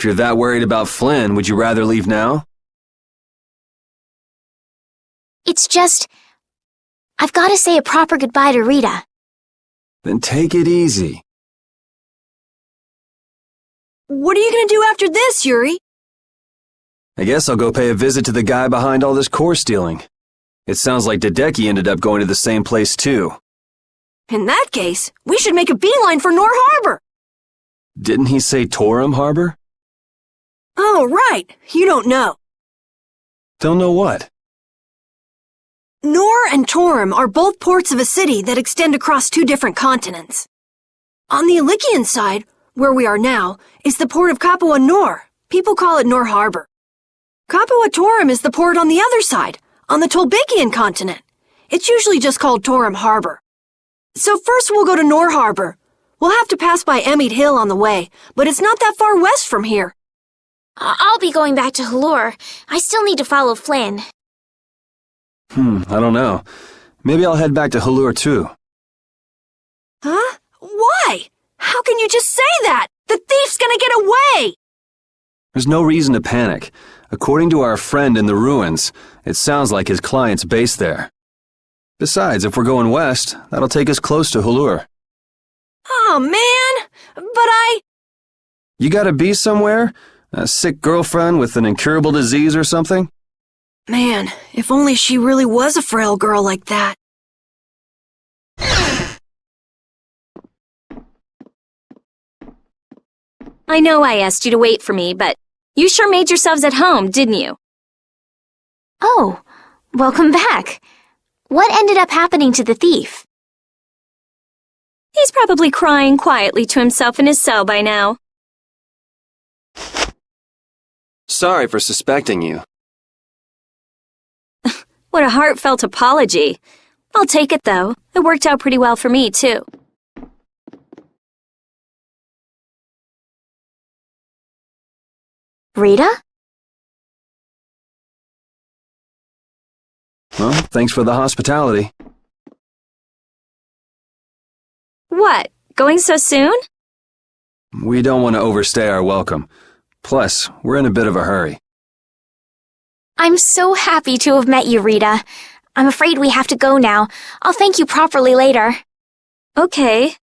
If you're that worried about Flynn, would you rather leave now? It's just, I've got to say a proper goodbye to Rita. Then take it easy. What are you going to do after this, Yuri? I guess I'll go pay a visit to the guy behind all this core stealing. It sounds like Hideki ended up going to the same place too. In that case, we should make a beeline for Nor Harbor. Didn't he say Torum Harbor? Oh, right. You don't know. Don't know what? Nor and Torum are both ports of a city that extend across two different continents. On the Ilikian side, where we are now, is the port of Capua Nor. People call it Nor Harbor. Capua Torum is the port on the other side, on the Tolbikian continent. It's usually just called Torum Harbor. So first we'll go to Nor Harbor. We'll have to pass by Emid Hill on the way, but it's not that far west from here. I'll be going back to Halure. I still need to follow Flynn. I don't know. Maybe I'll head back to Halure too. Huh? Why? How can you just say that? The thief's gonna get away! There's no reason to panic. According to our friend in the ruins, it sounds like his client's based there. Besides, if we're going west, that'll take us close to Halure. Oh, man! But You gotta be somewhere? A sick girlfriend with an incurable disease or something? Man, if only she really was a frail girl like that. I know I asked you to wait for me, but you sure made yourselves at home, didn't you? Oh, welcome back. What ended up happening to the thief? He's probably crying quietly to himself in his cell by now. Sorry for suspecting you. What a heartfelt apology. I'll take it, though. It worked out pretty well for me, too. Rita? Well, thanks for the hospitality. What, going so soon? We don't want to overstay our welcome. Plus, we're in a bit of a hurry. I'm so happy to have met you, Rita. I'm afraid we have to go now. I'll thank you properly later. Okay.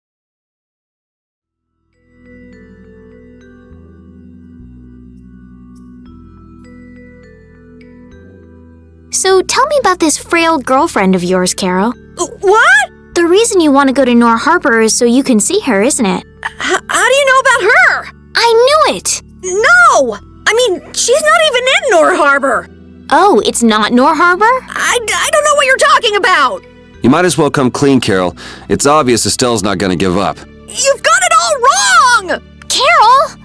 So tell me about this frail girlfriend of yours, Carol. What? The reason you want to go to Nor Harbor is so you can see her, isn't it? How do you know about her? I knew it! No! I mean, she's not even in Nor Harbor. Oh, it's not Nor Harbor? I don't know what you're talking about. You might as well come clean, Carol. It's obvious Estelle's not gonna give up. You've got it all wrong! Carol!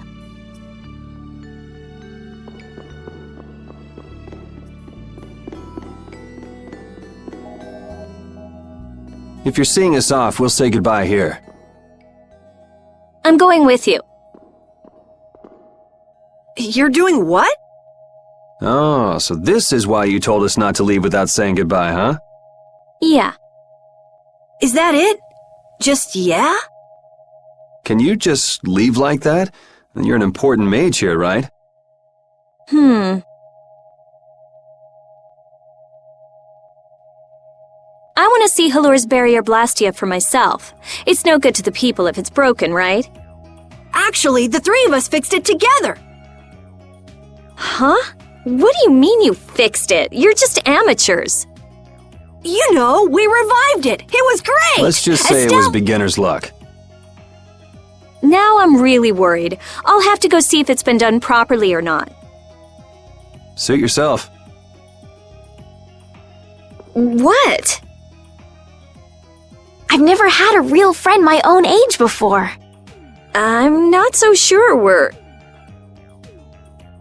If you're seeing us off, we'll say goodbye here. I'm going with you. You're doing what? Oh, so this is why you told us not to leave without saying goodbye, huh? Yeah. Is that it? Just yeah? Can you just leave like that? You're an important mage here, right? I want to see Halur's barrier Blastia for myself. It's no good to the people if it's broken, right? Actually, the three of us fixed it together. Huh? What do you mean you fixed it? You're just amateurs. You know, we revived it. It was great. Let's just say it was beginner's luck. Now I'm really worried. I'll have to go see if it's been done properly or not. Suit yourself. What? I've never had a real friend my own age before. I'm not so sure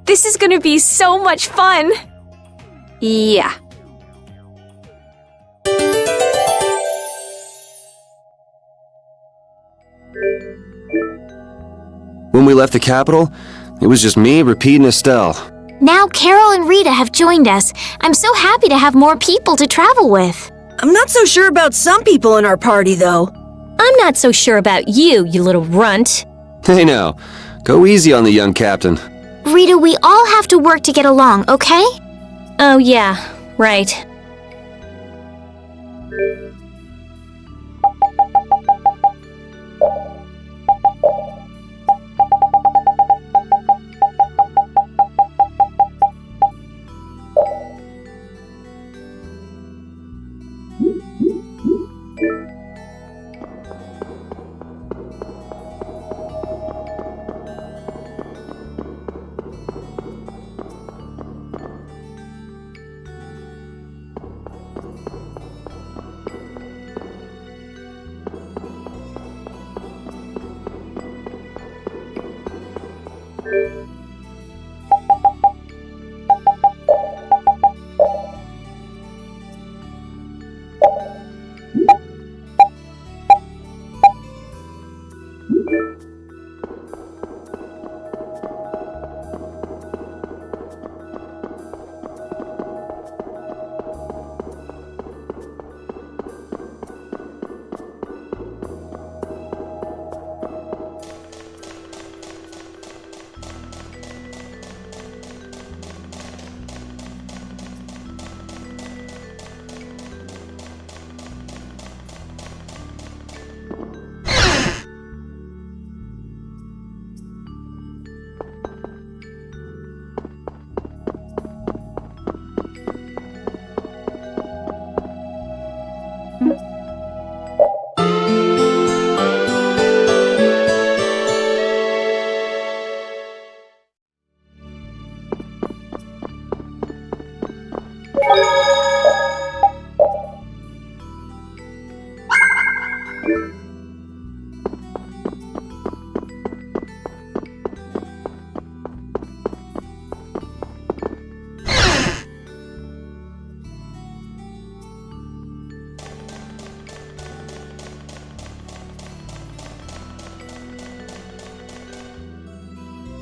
This is gonna be so much fun! Yeah. When we left the capital, it was just me, Repeat, and Estelle. Now Carol and Rita have joined us. I'm so happy to have more people to travel with. I'm not so sure about some people in our party, though. I'm not so sure about you, you little runt. Hey now, go easy on the young captain. Rita, we all have to work to get along, okay? Oh yeah, right.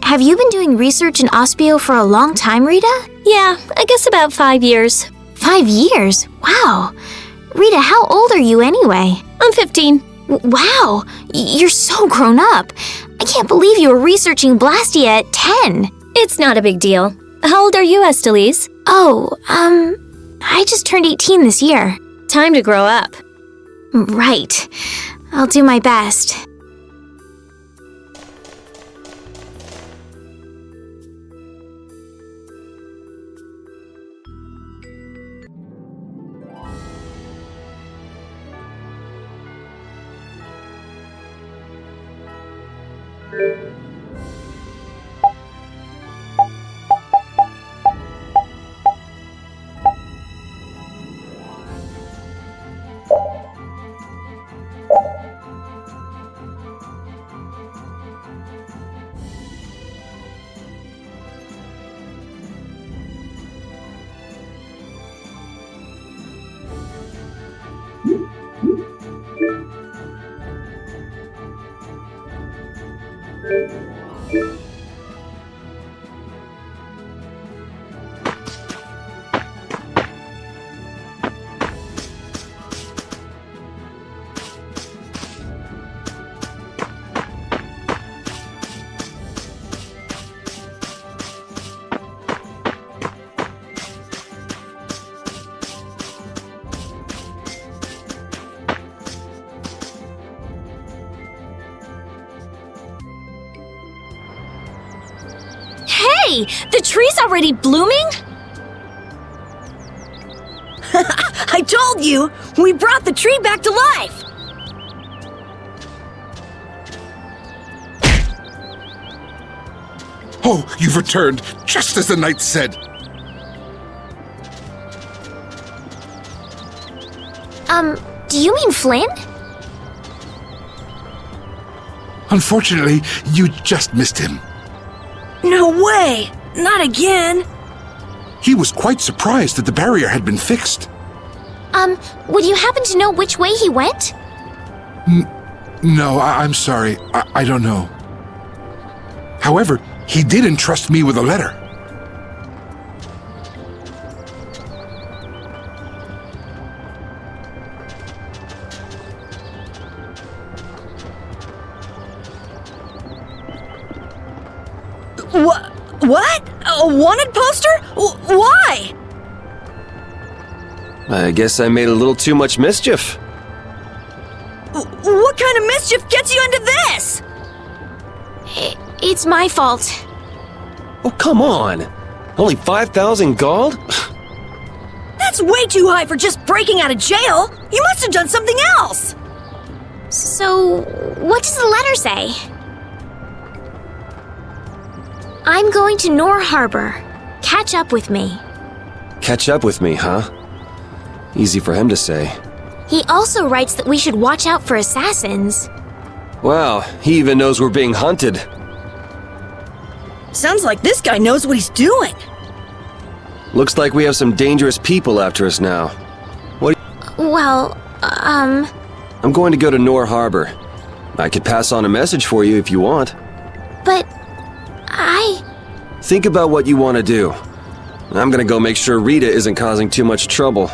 Have you been doing research in Ospio for a long time, Rita? Yeah, I guess about 5 years. 5 years? Wow. Rita, how old are you anyway? I'm 15. Wow, you're so grown up. I can't believe you were researching Blastia at 10. It's not a big deal. How old are you, Estelise? Oh, I just turned 18 this year. Time to grow up. Right. I'll do my best. way! The tree's already blooming? I told you! We brought the tree back to life! Oh, you've returned, just as the knight said. Do you mean Flynn? Unfortunately, you just missed him. No way! Not again! He was quite surprised that the barrier had been fixed. Would you happen to know which way he went? No, I'm sorry. I don't know. However, he did entrust me with a letter. What? A wanted poster? Why? I guess I made a little too much mischief. What kind of mischief gets you into this? It's my fault. Oh, come on! Only 5,000 gold? That's way too high for just breaking out of jail! You must have done something else! So, what does the letter say? I'm going to Nor Harbor. Catch up with me. Catch up with me, huh? Easy for him to say. He also writes that we should watch out for assassins. Wow, he even knows we're being hunted. Sounds like this guy knows what he's doing. Looks like we have some dangerous people after us now. Well, I'm going to go to Nor Harbor. I could pass on a message for you if you want. but Think about what you want to do. I'm gonna go make sure Rita isn't causing too much trouble.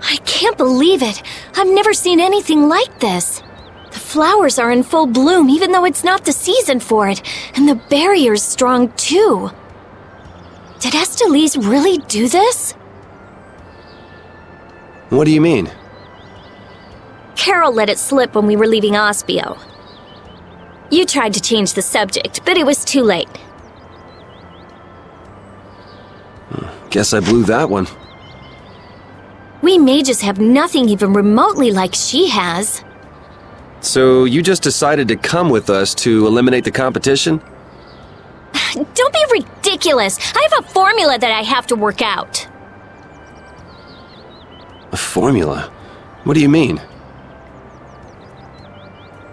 I can't believe it. I've never seen anything like this. The flowers are in full bloom even though it's not the season for it, and the barrier's strong too. Did Estellise really do this? What do you mean? Carol let it slip when we were leaving Ospio. You tried to change the subject, but it was too late. Guess I blew that one. We mages have nothing even remotely like she has. So you just decided to come with us to eliminate the competition? Don't be ridiculous! I have a formula that I have to work out. A formula? What do you mean?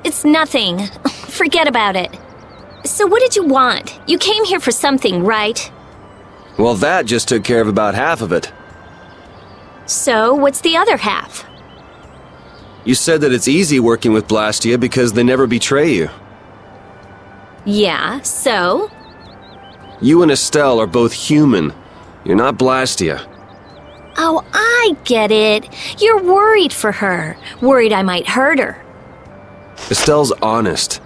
It's nothing. Forget about it. So what did you want? You came here for something, right? Well, that just took care of about half of it. So what's the other half? You said that it's easy working with Blastia because they never betray you. Yeah, so? You and Estelle are both human. You're not Blastia. Oh, I get it. You're worried for her. Worried I might hurt her. Estelle's honest.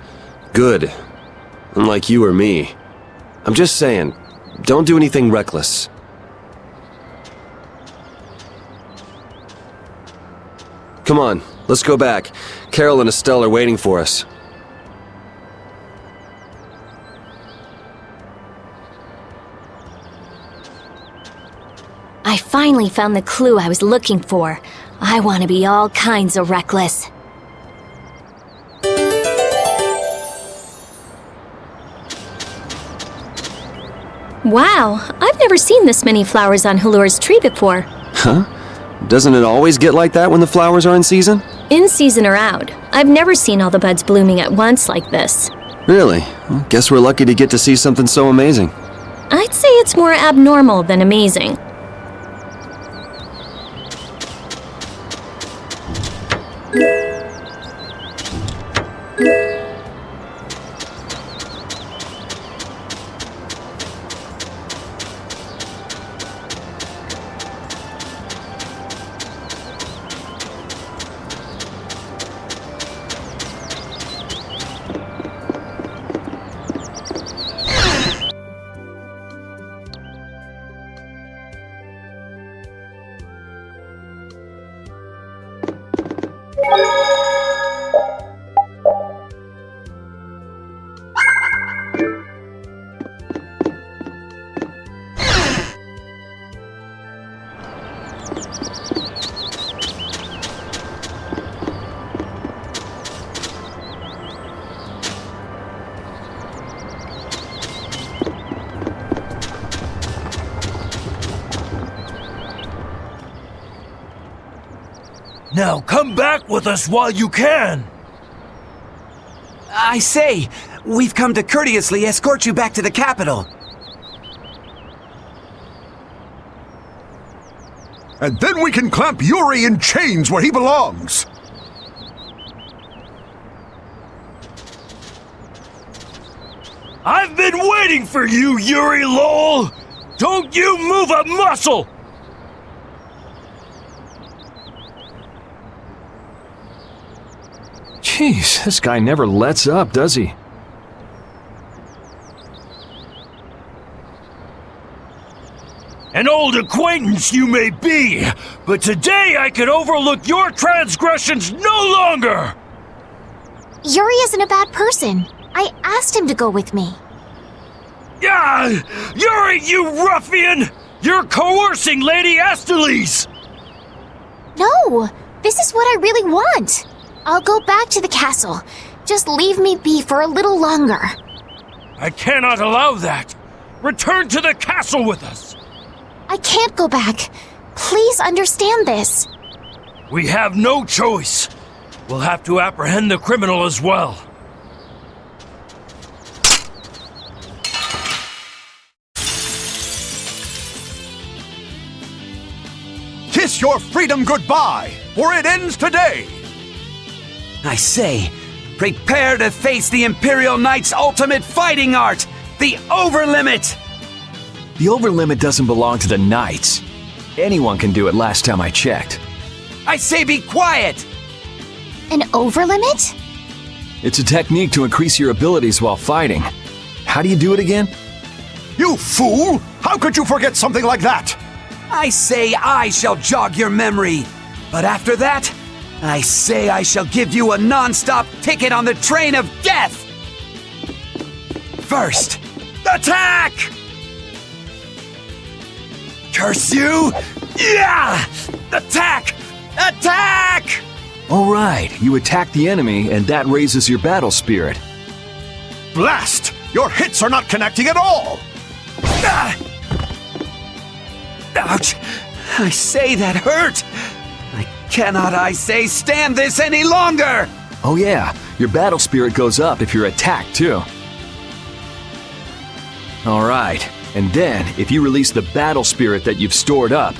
Good. Unlike you or me. I'm just saying, don't do anything reckless. Come on, let's go back. Carol and Estelle are waiting for us. I finally found the clue I was looking for. I want to be all kinds of reckless. Wow, I've never seen this many flowers on Halur's tree before. Huh? Doesn't it always get like that when the flowers are in season? In season or out, I've never seen all the buds blooming at once like this. Really? Well, guess we're lucky to get to see something so amazing. I'd say it's more abnormal than amazing. Now come back with us while you can! I say, we've come to courteously escort you back to the capital. And then we can clamp Yuri in chains where he belongs. I've been waiting for you, Yuri Lowell! Don't you move a muscle! Jeez, this guy never lets up, does he? An old acquaintance you may be, but today I can overlook your transgressions no longer! Yuri isn't a bad person. I asked him to go with me. Ah, Yuri, you ruffian! You're coercing Lady Astalis! No, this is what I really want. I'll go back to the castle. Just leave me be for a little longer. I cannot allow that! Return to the castle with us! I can't go back. Please understand this. We have no choice. We'll have to apprehend the criminal as well. Kiss your freedom goodbye, for it ends today. I say, prepare to face the Imperial Knight's ultimate fighting art, the Overlimit! The Overlimit doesn't belong to the Knights. Anyone can do it last time I checked. I say be quiet! An overlimit? It's a technique to increase your abilities while fighting. How do you do it again? You fool! How could you forget something like that? I say I shall jog your memory, but after that, I say I shall give you a non-stop ticket on the train of death! First, attack! Curse you! Yeah! Attack! Attack! All right, you attack the enemy and that raises your battle spirit. Blast! Your hits are not connecting at all! Ah! Ouch! I say that hurt! I cannot, I say, stand this any longer! Oh yeah, your battle spirit goes up if you're attacked too. All right, and then if you release the battle spirit that you've stored up,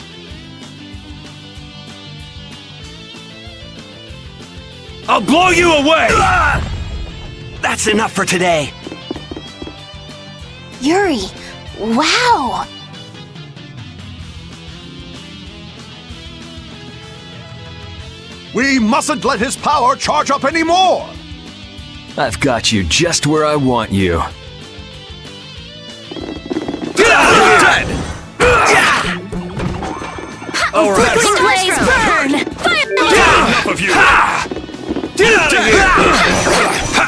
I'll blow you away! Ah! That's enough for today. Yuri, wow! We mustn't let his power charge up anymore! I've got you just where I want you. All right. Blaze burn! Fire! of you! Get out of here!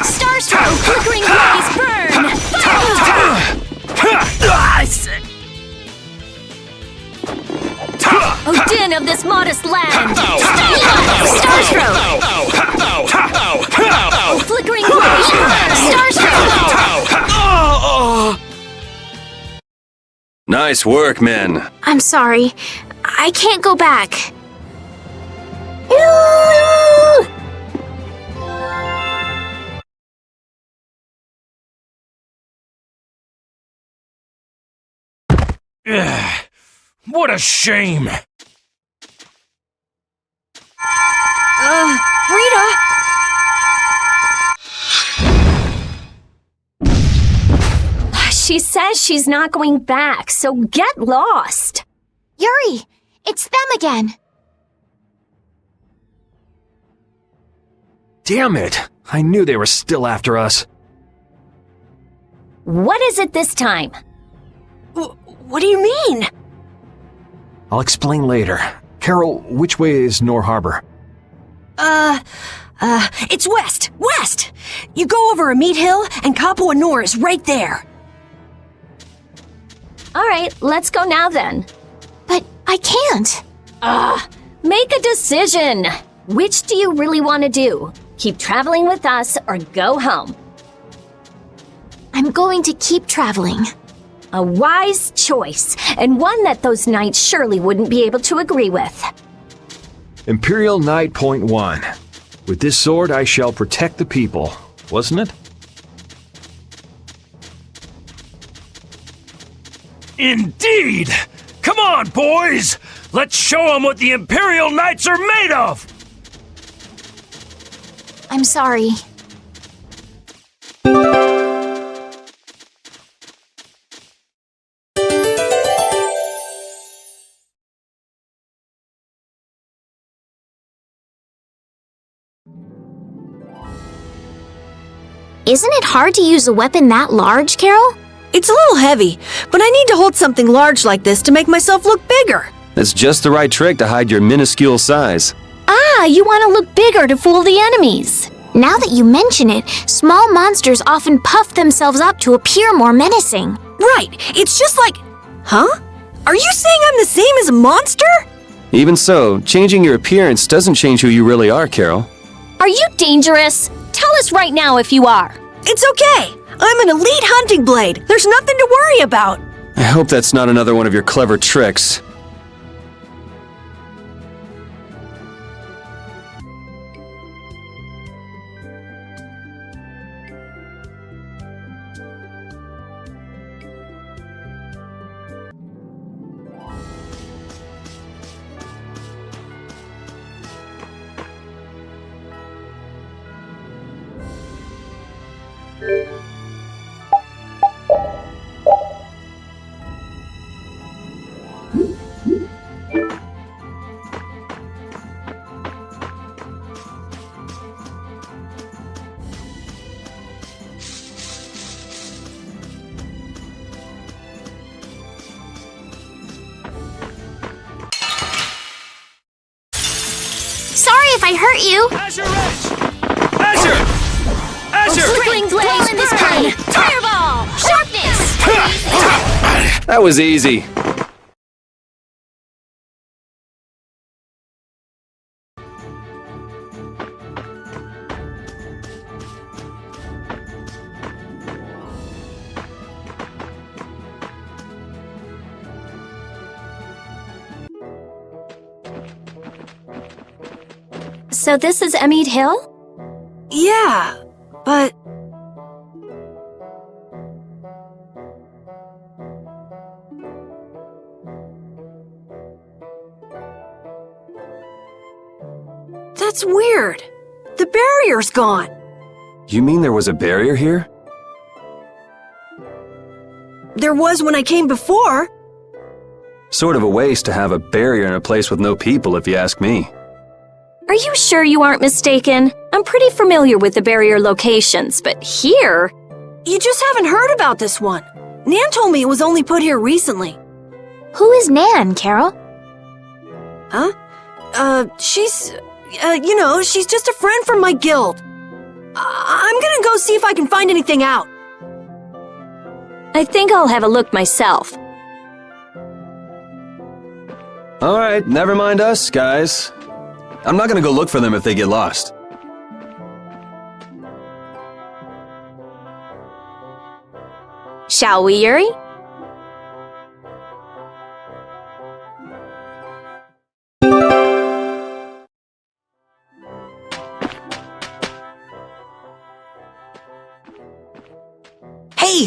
Starstroke, flickering blaze, burn! O din of this modest land! Starstroke! O flickering blaze, burn! Starstroke! Nice work, men. I'm sorry. I can't go back. What a shame! Rita! She says she's not going back, so get lost. Yuri, it's them again. Damn it! I knew they were still after us. What is it this time? What do you mean? I'll explain later. Carol, which way is Nor Harbor? It's west! West! You go over a meat hill, and Kapua Nor is right there. All right, let's go now then. But I can't. Make a decision. Which do you really want to do? Keep traveling with us or go home? I'm going to keep traveling. A wise choice, and one that those knights surely wouldn't be able to agree with. Imperial Knight Point 1. With this sword I shall protect the people, wasn't it? Indeed! Come on, boys! Let's show them what the Imperial Knights are made of! I'm sorry. Isn't it hard to use a weapon that large, Carol? It's a little heavy, but I need to hold something large like this to make myself look bigger. That's just the right trick to hide your minuscule size. You want to look bigger to fool the enemies. Now that you mention it, small monsters often puff themselves up to appear more menacing. Right, it's just like... Huh? Are you saying I'm the same as a monster? Even so, changing your appearance doesn't change who you really are, Carol. Are you dangerous? Tell us right now if you are. It's okay. I'm an elite hunting blade. There's nothing to worry about. I hope that's not another one of your clever tricks. Sorry if I hurt you. Azure Edge! Azure! Azure! Flickering blaze, in this burn! plane. Fireball! Sharpness! That was easy. So this is Emmett Hill? Yeah, but... That's weird. The barrier's gone. You mean there was a barrier here? There was when I came before. Sort of a waste to have a barrier in a place with no people, if you ask me. Are you sure you aren't mistaken? I'm pretty familiar with the barrier locations, but here... You just haven't heard about this one. Nan told me it was only put here recently. Who is Nan, Carol? Huh? She's... she's just a friend from my guild. I'm gonna go see if I can find anything out. I think I'll have a look myself. All right, never mind us, guys. I'm not gonna go look for them if they get lost. Shall we, Yuri?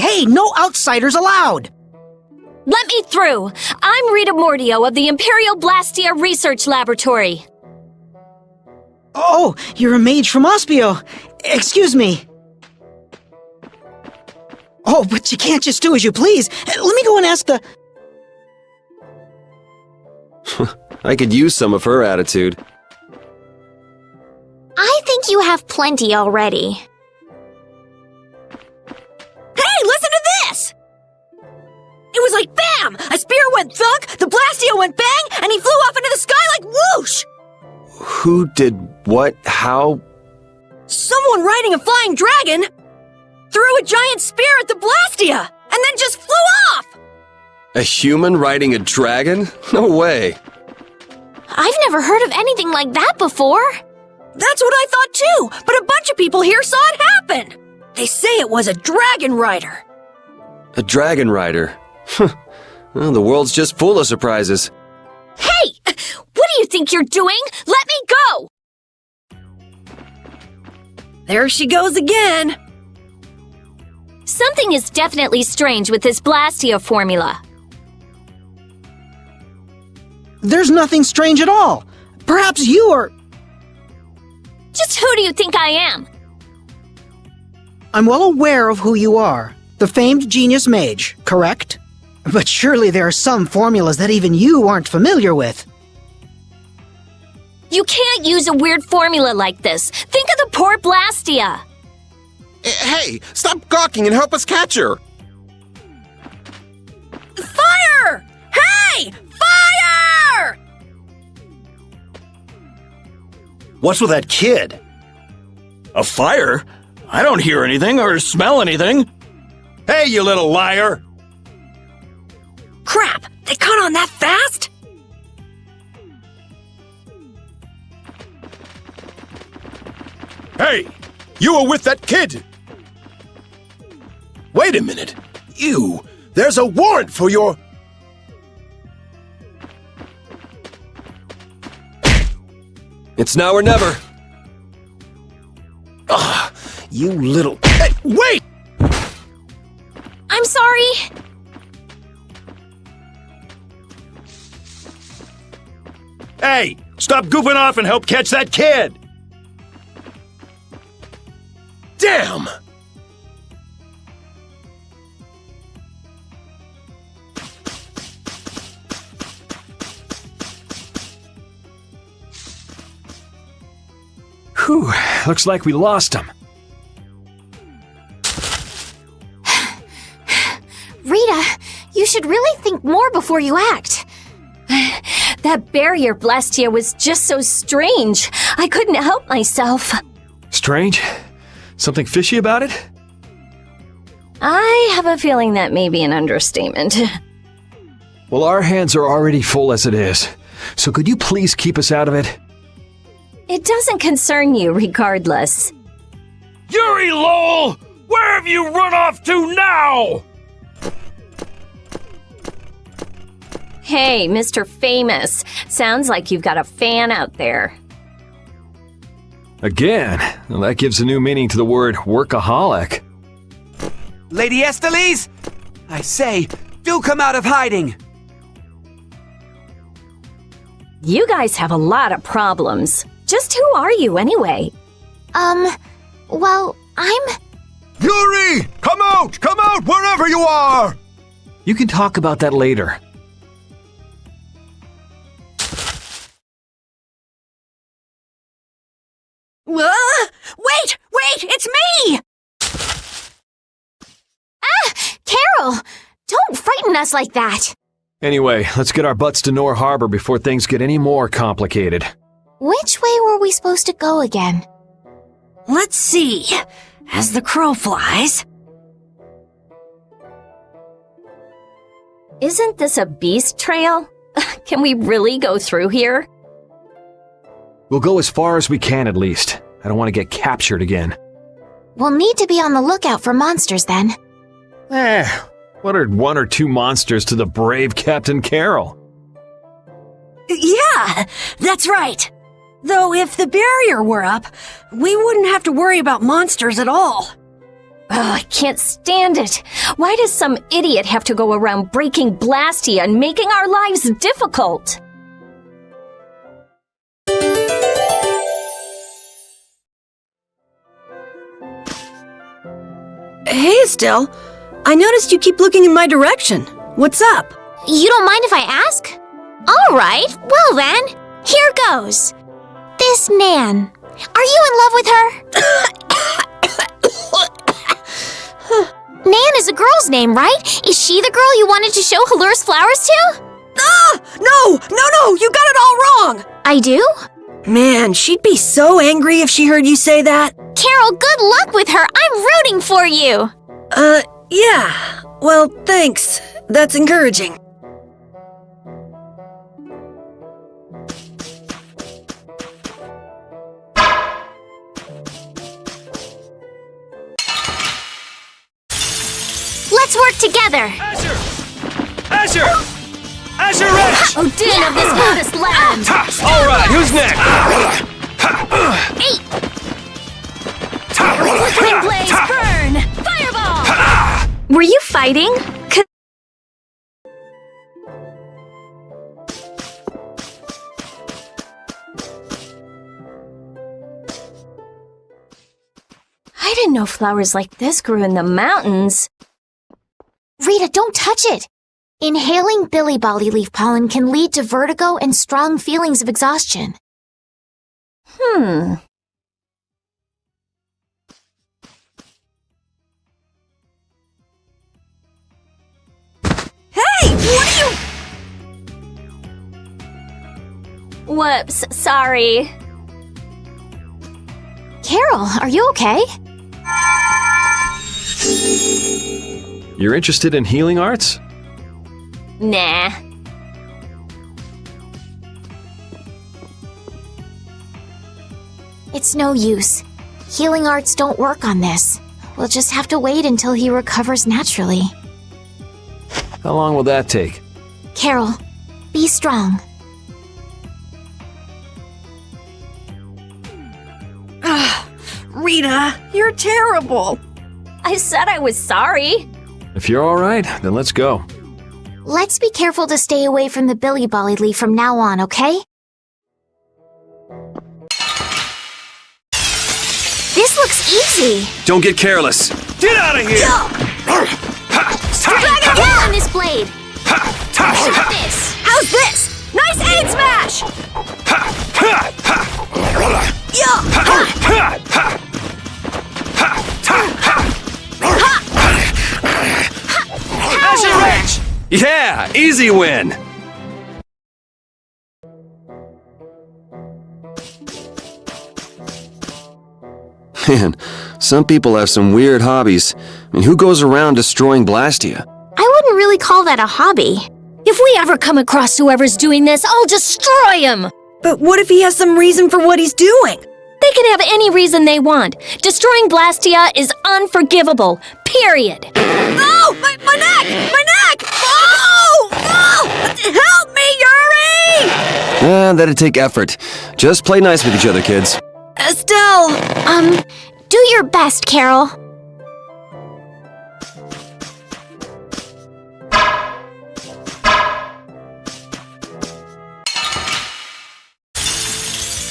Hey, no outsiders allowed! Let me through! I'm Rita Mordio of the Imperial Blastia Research Laboratory. Oh, you're a mage from Ospio. Excuse me. Oh, but you can't just do as you please. Let me go and ask the... I could use some of her attitude. I think you have plenty already. Hey, listen to this! It was like bam! A spear went thunk, the Blastia went bang, and he flew off into the sky like whoosh! Who did what? How? Someone riding a flying dragon threw a giant spear at the Blastia, and then just flew off! A human riding a dragon? No way. I've never heard of anything like that before. That's what I thought too, but a bunch of people here saw it happen. They say it was a dragon rider. A dragon rider? Well, the world's just full of surprises. Hey! What do you think you're doing? Let me go! There she goes again. Something is definitely strange with this Blastia formula. There's nothing strange at all. Perhaps you are... Just who do you think I am? I'm well aware of who you are. The famed genius mage, correct? But surely there are some formulas that even you aren't familiar with. You can't use a weird formula like this. Think of the poor Blastia. Hey, stop gawking and help us catch her! Fire! Hey! Fire! What's with that kid? A fire? I don't hear anything or smell anything. Hey, you little liar! Crap! They caught on that fast? Hey! You were with that kid! Wait a minute! There's a warrant for your... It's now or never. Ugh, you little... Hey, wait! I'm sorry. Hey, stop goofing off and help catch that kid! Damn! Whew, looks like we lost him. Rita, you should really think more before you act. That barrier Blastia was just so strange. I couldn't help myself. Strange? Something fishy about it? I have a feeling that may be an understatement. Well, our hands are already full as it is, so could you please keep us out of it? It doesn't concern you regardless. Yuri Lowell! Where have you run off to now? Hey, Mr. Famous. Sounds like you've got a fan out there. Again? Well, that gives a new meaning to the word workaholic. Lady Estelise! I say, do come out of hiding! You guys have a lot of problems. Just who are you anyway? Well, I'm... Yuri! Come out! Come out, wherever you are! You can talk about that later. Wait! It's me! Carol! Don't frighten us like that. Anyway, let's get our butts to Nor Harbor before things get any more complicated. Which way were we supposed to go again? Let's see. As the crow flies. Isn't this a beast trail? Can we really go through here? We'll go as far as we can at least. I don't want to get captured again. We'll need to be on the lookout for monsters then. What are 1 or 2 monsters to the brave Captain Carroll? Yeah, that's right. Though if the barrier were up, we wouldn't have to worry about monsters at all. Oh, I can't stand it. Why does some idiot have to go around breaking Blastia and making our lives difficult? Hey, Estelle. I noticed you keep looking in my direction. What's up? You don't mind if I ask? All right, well then, here goes. This Nan, are you in love with her? Nan is a girl's name, right? Is she the girl you wanted to show Halur's flowers to? Ah! No, you got it all wrong! I do? Man, she'd be so angry if she heard you say that. Carol, good luck with her. I'm rooting for you. Yeah. Well, thanks. That's encouraging. Let's work together. Asher! Asher Wretch! Odin of this modest land! All right, who's next? Flickering blaze, burn! Fireball! Were you fighting? I didn't know flowers like this grew in the mountains. Rita, don't touch it. Inhaling billy bolly leaf pollen can lead to vertigo and strong feelings of exhaustion. Hey, what are you... Whoops, sorry. Carol, are you okay? You're interested in healing arts? Nah. It's no use. Healing arts don't work on this. We'll just have to wait until he recovers naturally. How long will that take? Carol, be strong. Rita, you're terrible. I said I was sorry. If you're alright, then let's go. Let's be careful to stay away from the billy bolly leaf from now on, okay? This looks easy. Don't get careless. Get out of here! Pull on this blade. How about this? How's this? Nice aid smash! Asher Wretch! Yeah, easy win. Man, some people have some weird hobbies. I mean, who goes around destroying Blastia? I wouldn't really call that a hobby. If we ever come across whoever's doing this, I'll destroy him! But what if he has some reason for what he's doing? They can have any reason they want. Destroying Blastia is unforgivable. Period. Oh! My neck! My neck! Oh! Oh! Help me, Yuri! That'd take effort. Just play nice with each other, kids. Estelle! Do your best, Carol.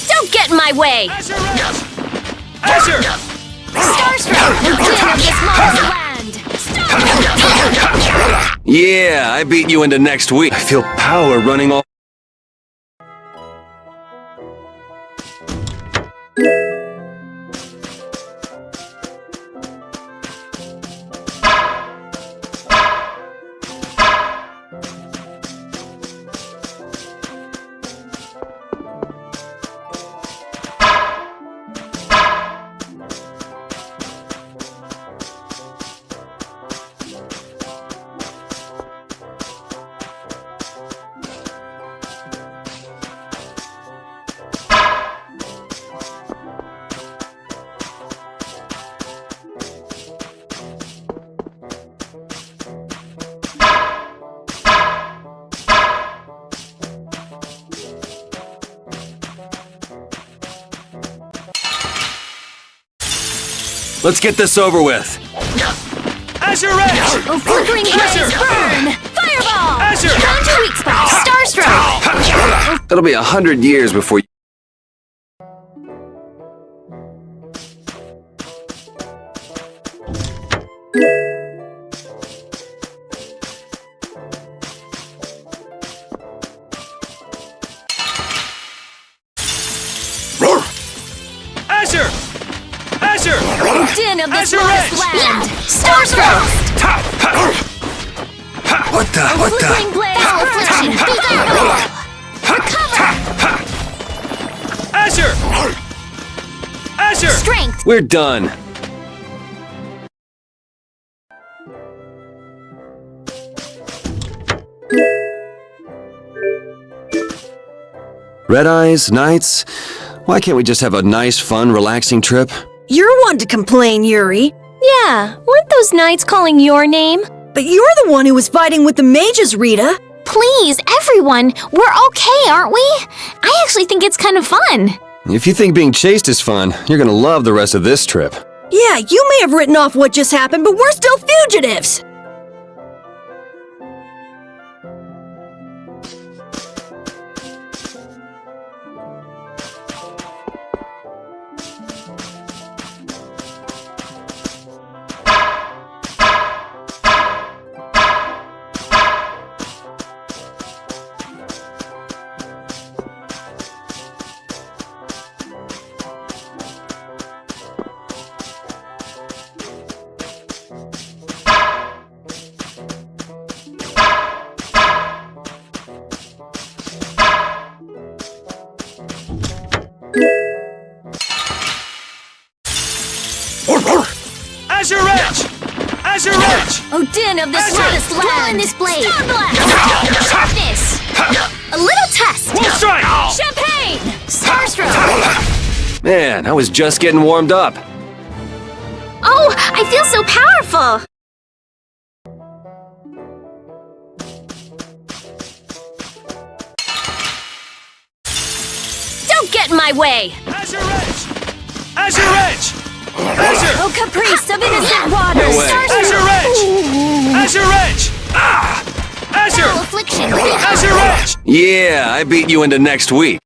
Don't get in my way! Asher Wretch! Asher! Starstruck! Odin of this modest land! Stop! Yeah, I beat you into next week. I feel power running all... Let's get this over with. Azure Edge! Oh, flickering blaze, burn! Fireball! Azure! Found your weak spot. Starstroke! It'll be 100 years before you... Azure! Azure! Din of this Azure modest Edge! land! Starstroke! What the? Flickering blaze, affliction! Fireball! Recover! Azure! Azure! Strength! We're done. Red Eyes, Knights, why can't we just have a nice, fun, relaxing trip? You're one to complain, Yuri. Yeah, weren't those knights calling your name? But you're the one who was fighting with the mages, Rita. Please, everyone, we're okay, aren't we? I actually think it's kind of fun. If you think being chased is fun, you're gonna love the rest of this trip. Yeah, you may have written off what just happened, but we're still fugitives. Azure Edge! Azure Edge! Oh, din of this Azure! modest land! Blow in this blade. Star blast! Sharpness! A little test! Full strike! Champagne! Starstroke! Man, I was just getting warmed up. Oh, I feel so powerful. Don't get in my way! Azure Edge! Azure Edge! Azure! Oh, caprice of innocent waters! No way. Azure Edge! Azure Edge! Ah! Azure! Affliction. Azure Edge! Yeah, I beat you into next week.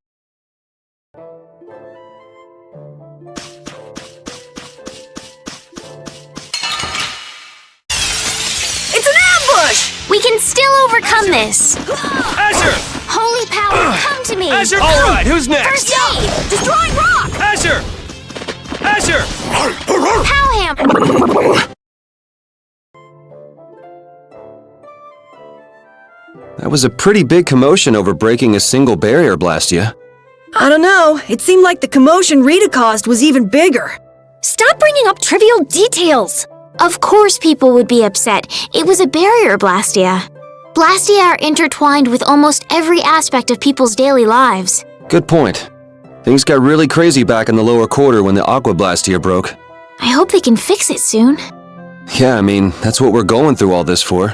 It's an ambush! We can still overcome this. Azure! Holy power, come to me. Azure! Alright, who's next? First aid. Destroying rock! Azure! Azure! Pow That was a pretty big commotion over breaking a single barrier, Blastia. I don't know. It seemed like the commotion Rita caused was even bigger. Stop bringing up trivial details! Of course people would be upset. It was a barrier, Blastia. Blastia are intertwined with almost every aspect of people's daily lives. Good point. Things got really crazy back in the lower quarter when the Aqua Blastia broke. I hope they can fix it soon. Yeah, I mean, that's what we're going through all this for.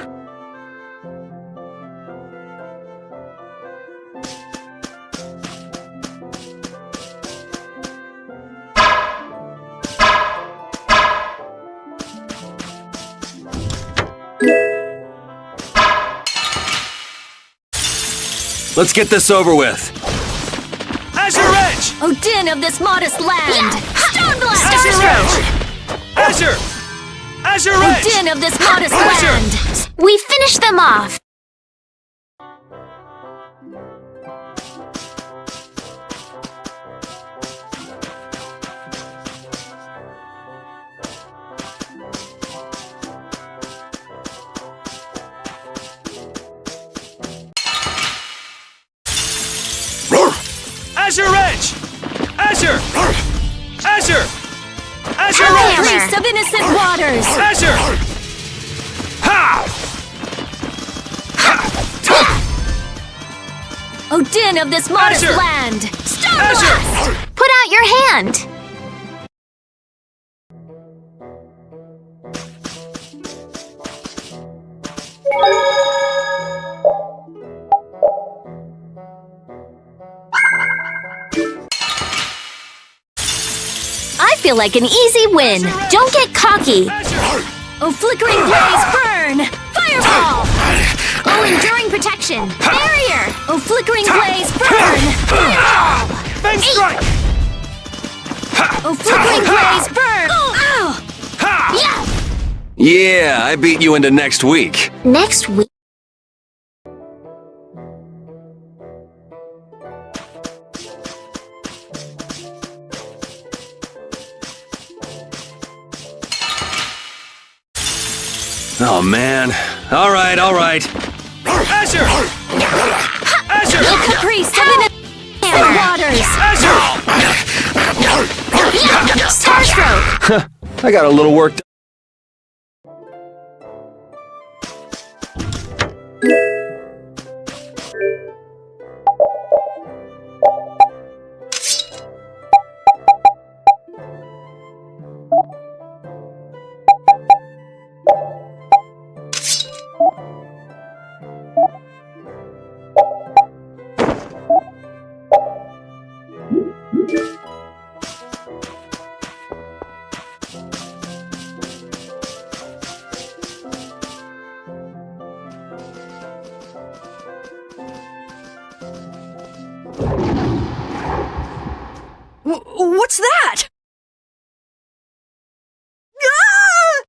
Let's get this over with. Azure Edge! Oh, din of this modest land! Stone blast! Azure Edge! Azure! Azure Oh, Edge! din of this modest Azure! land! We finished them off. Azure Edge! Azure! Azure! Azure Hammer! Edge! Caprice of innocent waters! Azure! Ha! Oh, din of this modest Azure! land! Stone Azure! blast! Put out your hand. feel like an easy win. Don't get cocky. Oh, flickering blaze, burn! Fireball! Oh, enduring protection. Barrier. Oh, flickering blaze, burn! Fireball! Fang strike! Oh, flickering blaze, burn! Ow! Yeah, I beat you into next week. Next week. Oh, man. All right. Azure! Azure! Oh, Caprice, Definative waters! Azure! Starstroke. I got a little work done. What's that? Ah!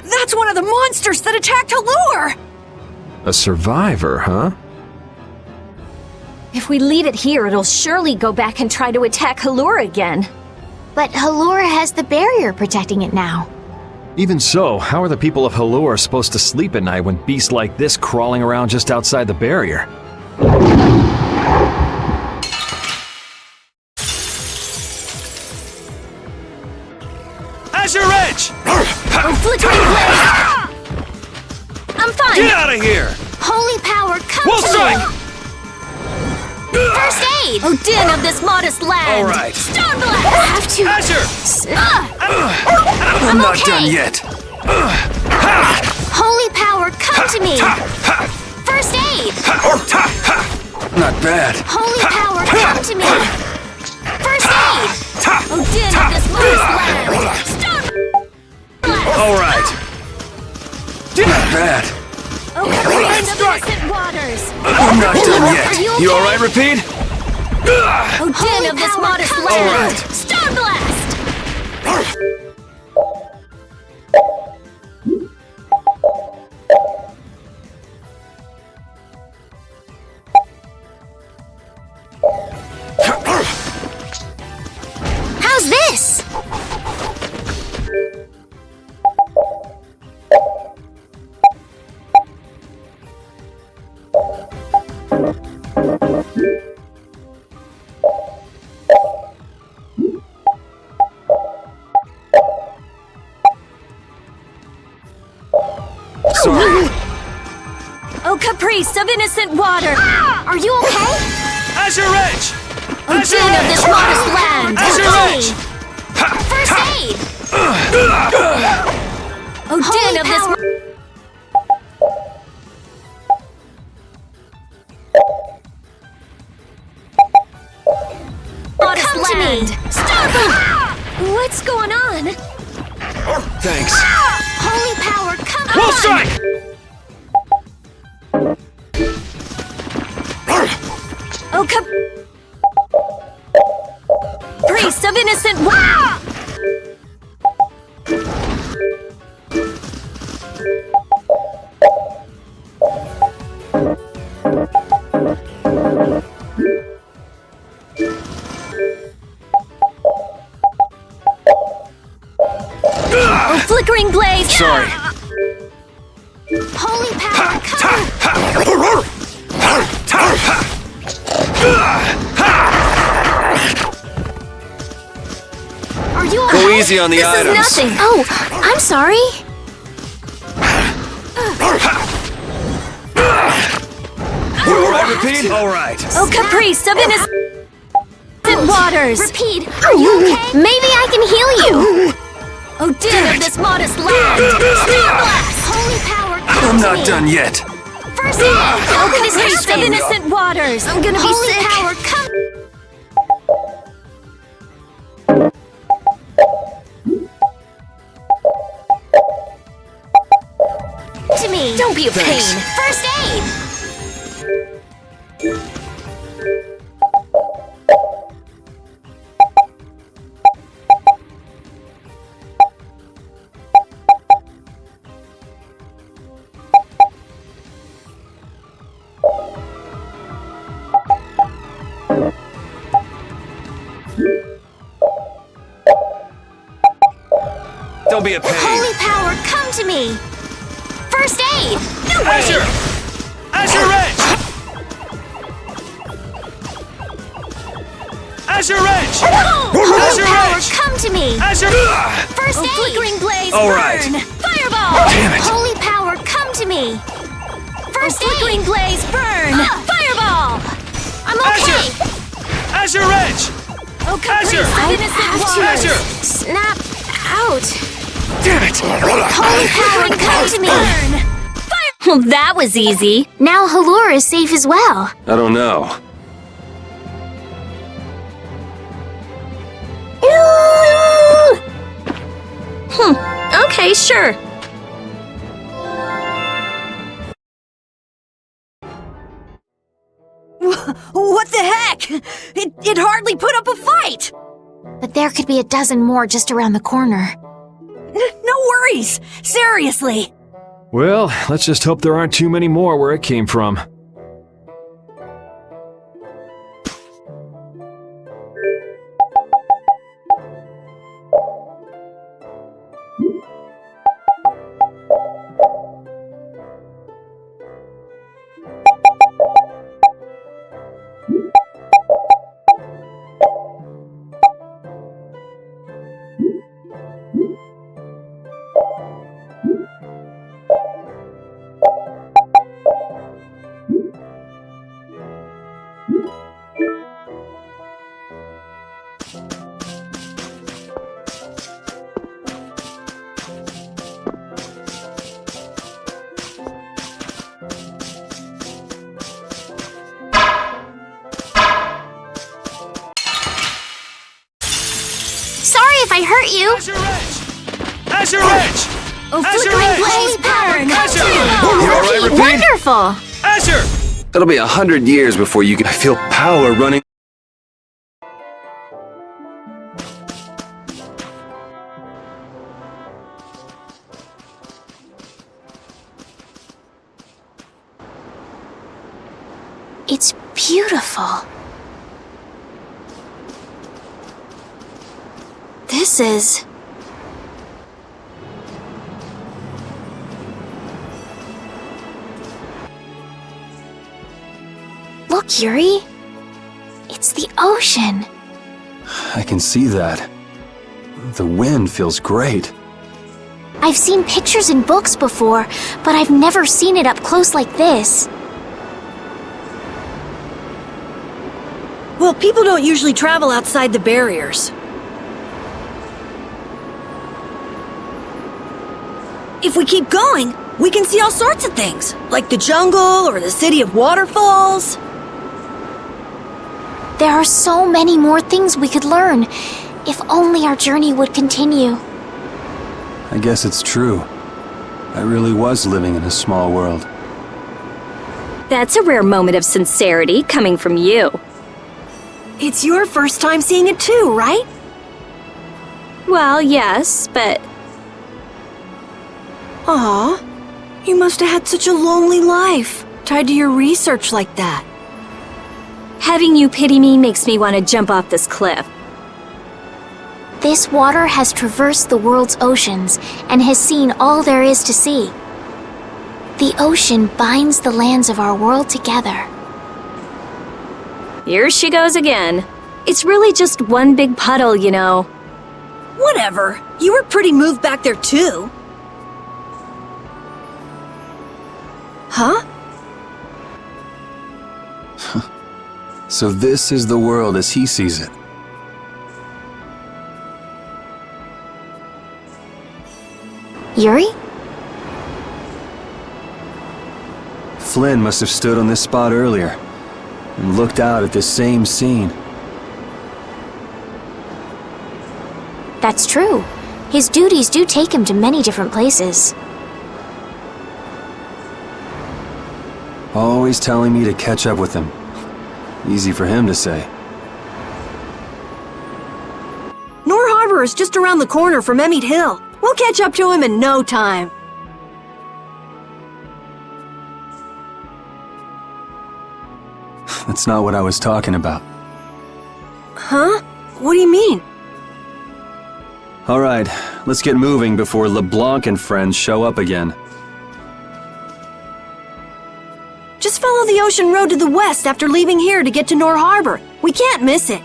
That's one of the monsters that attacked Halure! A survivor, huh? If we leave it here, it'll surely go back and try to attack Halure again. But Halura has the barrier protecting it now. Even so, how are the people of Halure supposed to sleep at night when beasts like this crawling around just outside the barrier? Azure Edge! Oh, flickering blaze! I'm fine! Get out of here! Holy power, come Wolf to strike! me! First aid! Oh, din of this modest land! All right. Stone blast! I have to... Azure! I'm not okay. done yet. Holy power, come to me! First aid! Not bad. Holy power, come to me! First aid! Oh, din of this modest land! Stone blast! All right. Not bad. Oh, Caprice of innocent waters! I'm not done yet. You all right, Repeat? Oh, din of this power, modest come land! All right. Stone blast! How's this? Sorry. Oh, Caprice of innocent water! Are you okay? Azure Edge! Oh, din of this modest land! Azure Edge! First aid! Oh, din of this... modest Come to me. land! Stop! What's going on? Thanks. Holy power, come Wolf on! strike! Oh, Caprice of innocent water! Oh, flickering blaze! Sorry. Holy power, come on! Are you okay? Go easy on the This items. is nothing! Oh, I'm sorry. You all right, Repeat? All right. Oh, Caprice of innocent waters! Repeat, are you okay? Maybe I can heal you. Oh, din of this modest land! Stone blast! Holy power, come I'm to not me. done yet. First aid! Oh, What is Caprice of happening? innocent waters! I'm gonna be Holy sick! power, come... me! Don't be a pain! First aid! Don't be a pain. Holy power, come to me! First aid! No way! Azure! Azure Edge! Azure Edge! Holy Azure power, Edge! come to me! Azure... First aid! Flickering blaze, All right. burn! Fireball! Damn it. Holy power, come to me! First Flickering aid! blaze, burn! Fireball! I'm okay! Azure Edge! Oh, Azure! caprice of innocent waters! Azure! Snap out! Damn it! Holy power, come to me! Burn! Well, that was easy. Now Halur is safe as well. I don't know. Okay, sure. What the heck? It hardly put up a fight! But there could be a dozen more just around the corner. No worries! Seriously! Well, let's just hope there aren't too many more where it came from. Sorry if I hurt you. Azure Edge! Azure Edge! Oh, Azure flickering Edge! blaze, burn! Azure! You all right, Repeat? Wonderful! Azure! It'll be 100 years before you can feel power running. It's beautiful. This is... Look, Yuri. It's the ocean. I can see that. The wind feels great. I've seen pictures in books before, but I've never seen it up close like this. Well, people don't usually travel outside the barriers. If we keep going, we can see all sorts of things, like the jungle or the city of waterfalls. There are so many more things we could learn, if only our journey would continue. I guess it's true. I really was living in a small world. That's a rare moment of sincerity coming from you. It's your first time seeing it too, right? Well, yes, but Aw, you must have had such a lonely life, tied to your research like that. having you pity me makes me want to jump off this cliff. This water has traversed the world's oceans and has seen all there is to see. The ocean binds the lands of our world together. Here she goes again. It's really just one big puddle, you know. Whatever. You were pretty moved back there too. Huh? So this is the world as he sees it. Yuri? Flynn must have stood on this spot earlier and looked out at this same scene. That's true. His duties do take him to many different places. Always telling me to catch up with him. Easy for him to say. Nor Harbor is just around the corner from Emmett Hill. We'll catch up to him in no time. That's not what I was talking about. Huh? What do you mean? All right, let's get moving before LeBlanc and friends show up again. Just follow the ocean road to the west after leaving here to get to Nor Harbor. We can't miss it.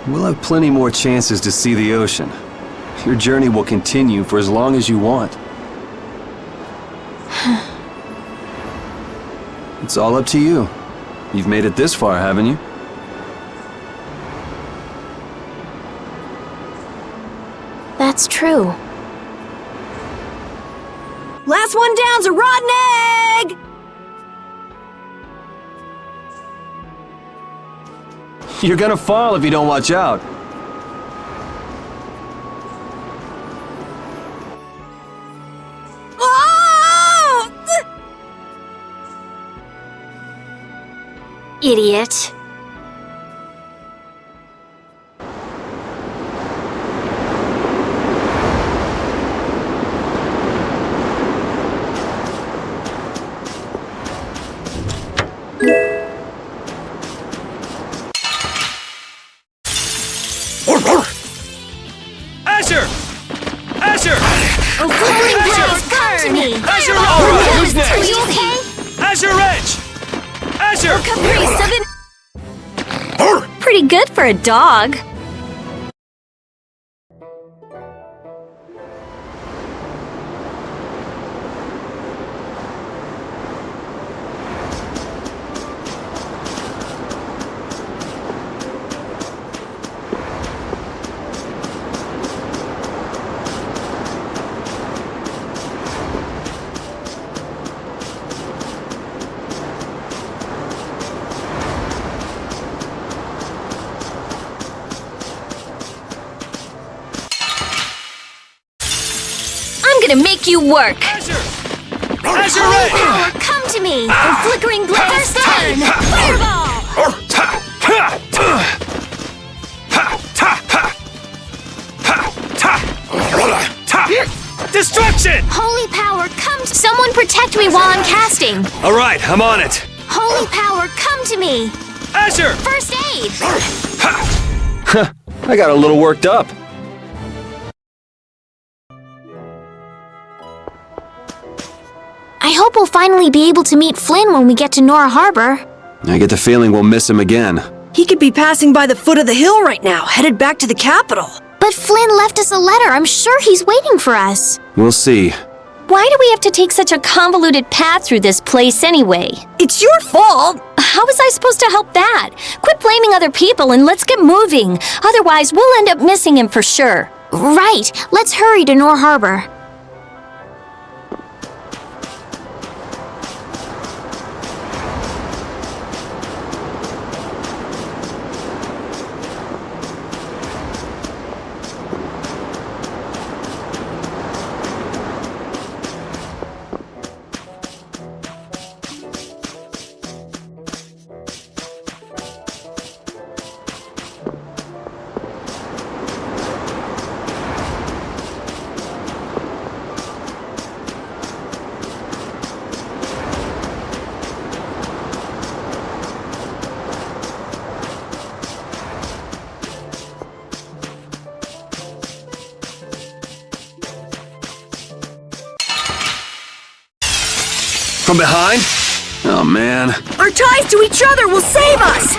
We'll have plenty more chances to see the ocean. Your journey will continue for as long as you want. It's all up to you. You've made it this far, haven't you? That's true. Last one down's a rotten egg! You're gonna fall if you don't watch out. Oh! Idiot. Asher! Asher! Holy Blaze, come to me! Asher, all right, who's Are next? you okay? Asher Edge! Asher! Pretty good for a dog. I'm gonna make you work. Asher! Asher Holy Edge! power, come to me! The flickering blaze turn. Fireball! Destruction! Holy power, come to— Someone protect me while I'm casting! All right, I'm on it. Holy power, come to me! Asher! First aid! I got a little worked up. I hope we'll finally be able to meet Flynn when we get to Nor Harbor. I get the feeling we'll miss him again. He could be passing by the foot of the hill right now, headed back to the capital. But Flynn left us a letter. I'm sure he's waiting for us. We'll see. Why do we have to take such a convoluted path through this place anyway? It's your fault! How was I supposed to help that? Quit blaming other people and let's get moving. Otherwise, we'll end up missing him for sure. Right. Let's hurry to Nor Harbor. From behind? Oh, man. Our ties to each other will save us!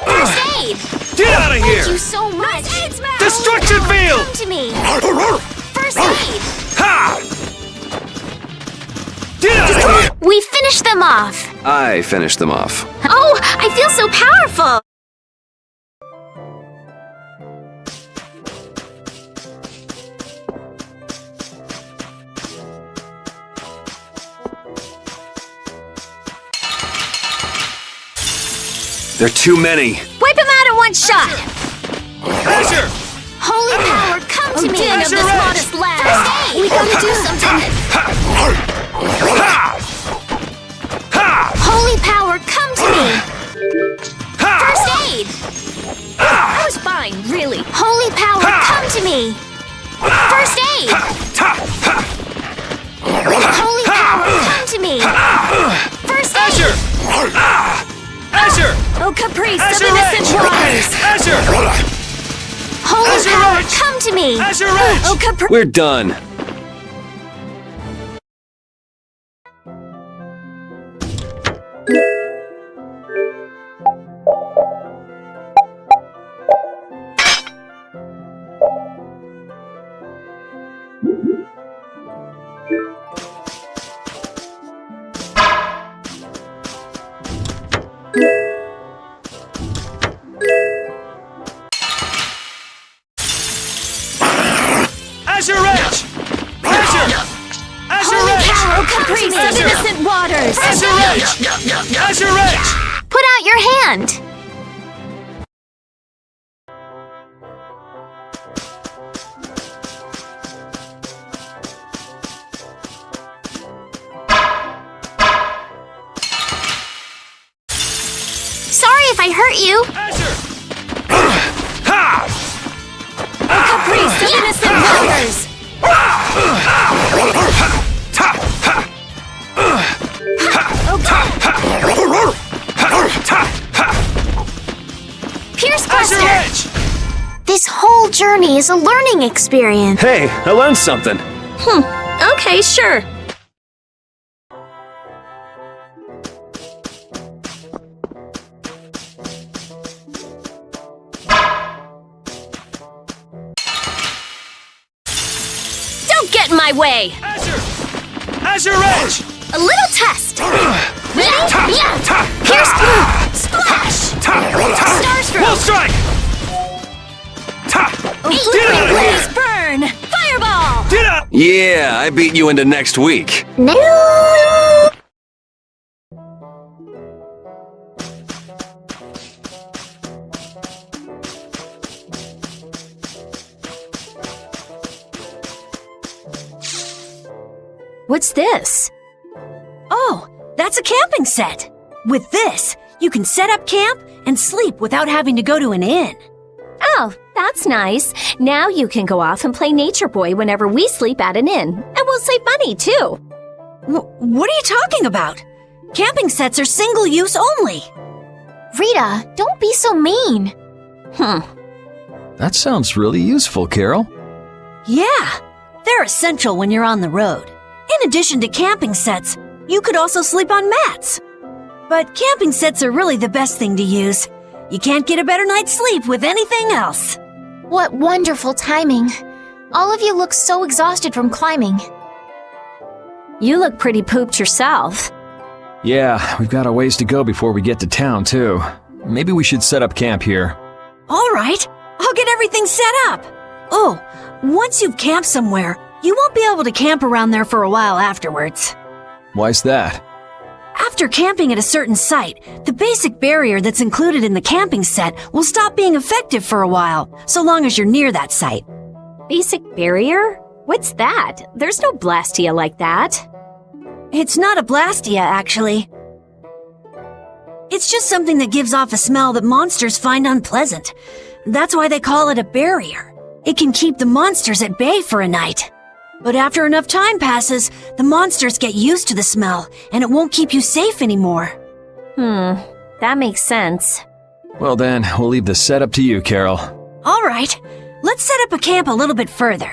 First aid! Get out of Thank you here! so much! Destruction field! Come to me! First aid! Ha! Get out of here! We finished them off! I finished them off. Oh, I feel so powerful! There are too many. Wipe him out in one shot. Asher! Holy power, come to me! King of this modest lad. First aid! We gotta do something. me! Holy power, come to me! First aid! Asher! Oh, caprice of Asher innocent Rage! waters! Asher! Holy Azure power, Rage! come to me! Asher Rage! Oh, caprice! We're done. Asher Rage! Asher! Asher Holy Rage! power, come to Caprice me! of innocent waters! Asher Rage! Asher Rage! Put out your hand! Sorry if I hurt you. Asher! Ha! Caprice of innocent waters! Pierce Asher Buster! Rage! This whole journey is a learning experience. Hey, I learned something. Okay, sure. Don't get in my way! Asher! Asher Rage! A little test. Ready? Yeah. Pierce blue. Splash. Stars Full throw. strike! Blueprint blaze burn! Fireball! Get up! Yeah, I beat you into next week. No. What's this? Oh, that's a camping set. With this, you can set up camp and sleep without having to go to an inn. Oh, that's nice. Now you can go off and play Nature Boy whenever we sleep at an inn. And we'll save money, too. What are you talking about? Camping sets are single use only. Rita, don't be so mean. That sounds really useful, Carol. Yeah, they're essential when you're on the road. In addition to camping sets, you could also sleep on mats. But camping sets are really the best thing to use. You can't get a better night's sleep with anything else. What wonderful timing. All of you look so exhausted from climbing. You look pretty pooped yourself. Yeah, we've got a ways to go before we get to town, too. Maybe we should set up camp here. All right, I'll get everything set up. Oh, once you've camped somewhere, you won't be able to camp around there for a while afterwards. Why's that? After camping at a certain site, the basic barrier that's included in the camping set will stop being effective for a while, so long as you're near that site. Basic barrier? What's that? There's no Blastia like that. It's not a Blastia, actually. It's just something that gives off a smell that monsters find unpleasant. That's why they call it a barrier. It can keep the monsters at bay for a night. But after enough time passes, the monsters get used to the smell, and it won't keep you safe anymore. That makes sense. Well then, we'll leave the setup to you, Carol. All right, let's set up a camp a little bit further.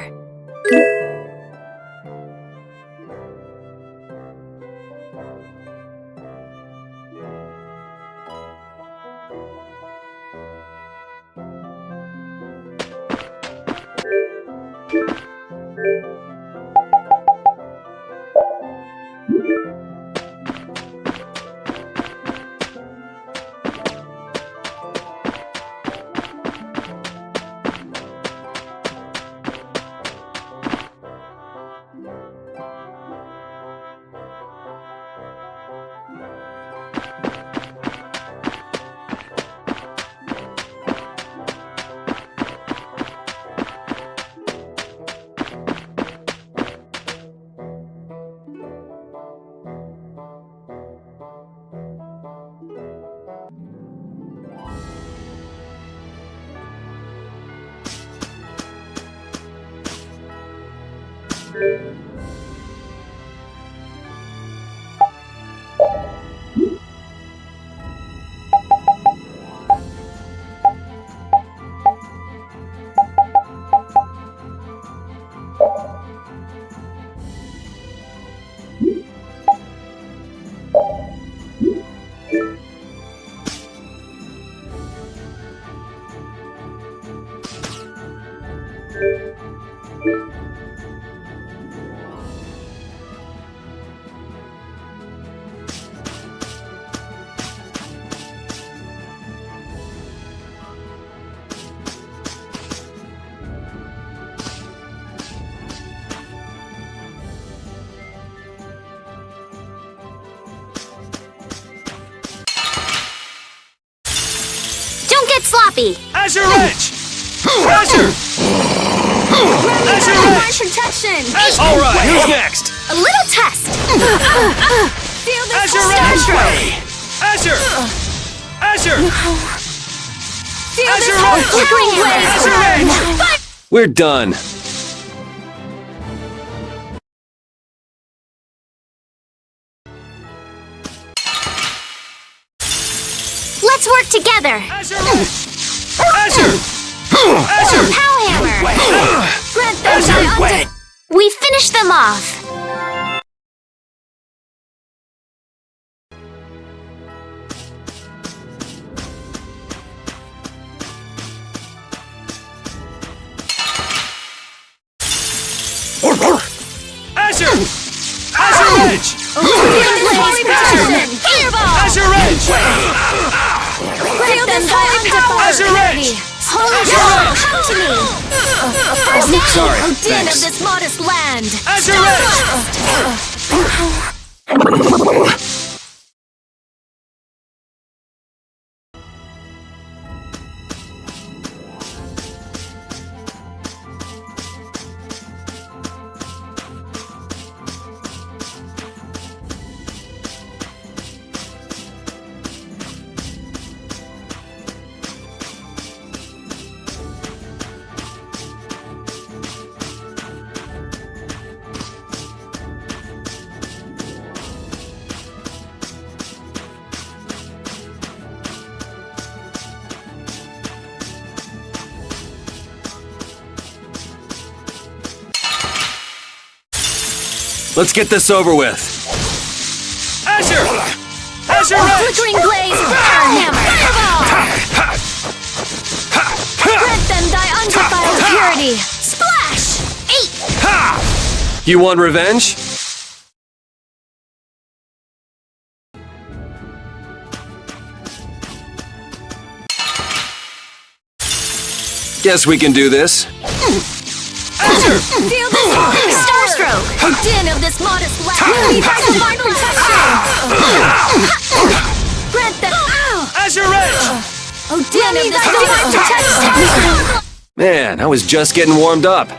Don't get sloppy! Azure Edge! Azure! Azure My Edge! protection! All right, who's next? A little test! Feel this Azure Edge! Azure! Azure! Feel this Azure whole Edge! flickering blaze! Azure Edge! We're done. Let's work together! Azure Edge! Azure! Azure! Pow hammer! Grant them my We finished them off! Azure! Azure Edge! Azure Edge! Feel this holy power! Azure Edge! Holy Azure power, Edge! come to me! First aid, O din of this modest land! Azure Edge! Let's get this over with. Azure! Azure Edge! Flickering blaze, burn hammer! Fireball! Grant them thy undefiled purity! Splash! You want revenge? Guess we can do this. Azure! Feel this holy Starstroke! O din of this modest land! We have divine protection! Grant them... Azure Edge! O din of this divine protection! Man, I was just getting warmed up.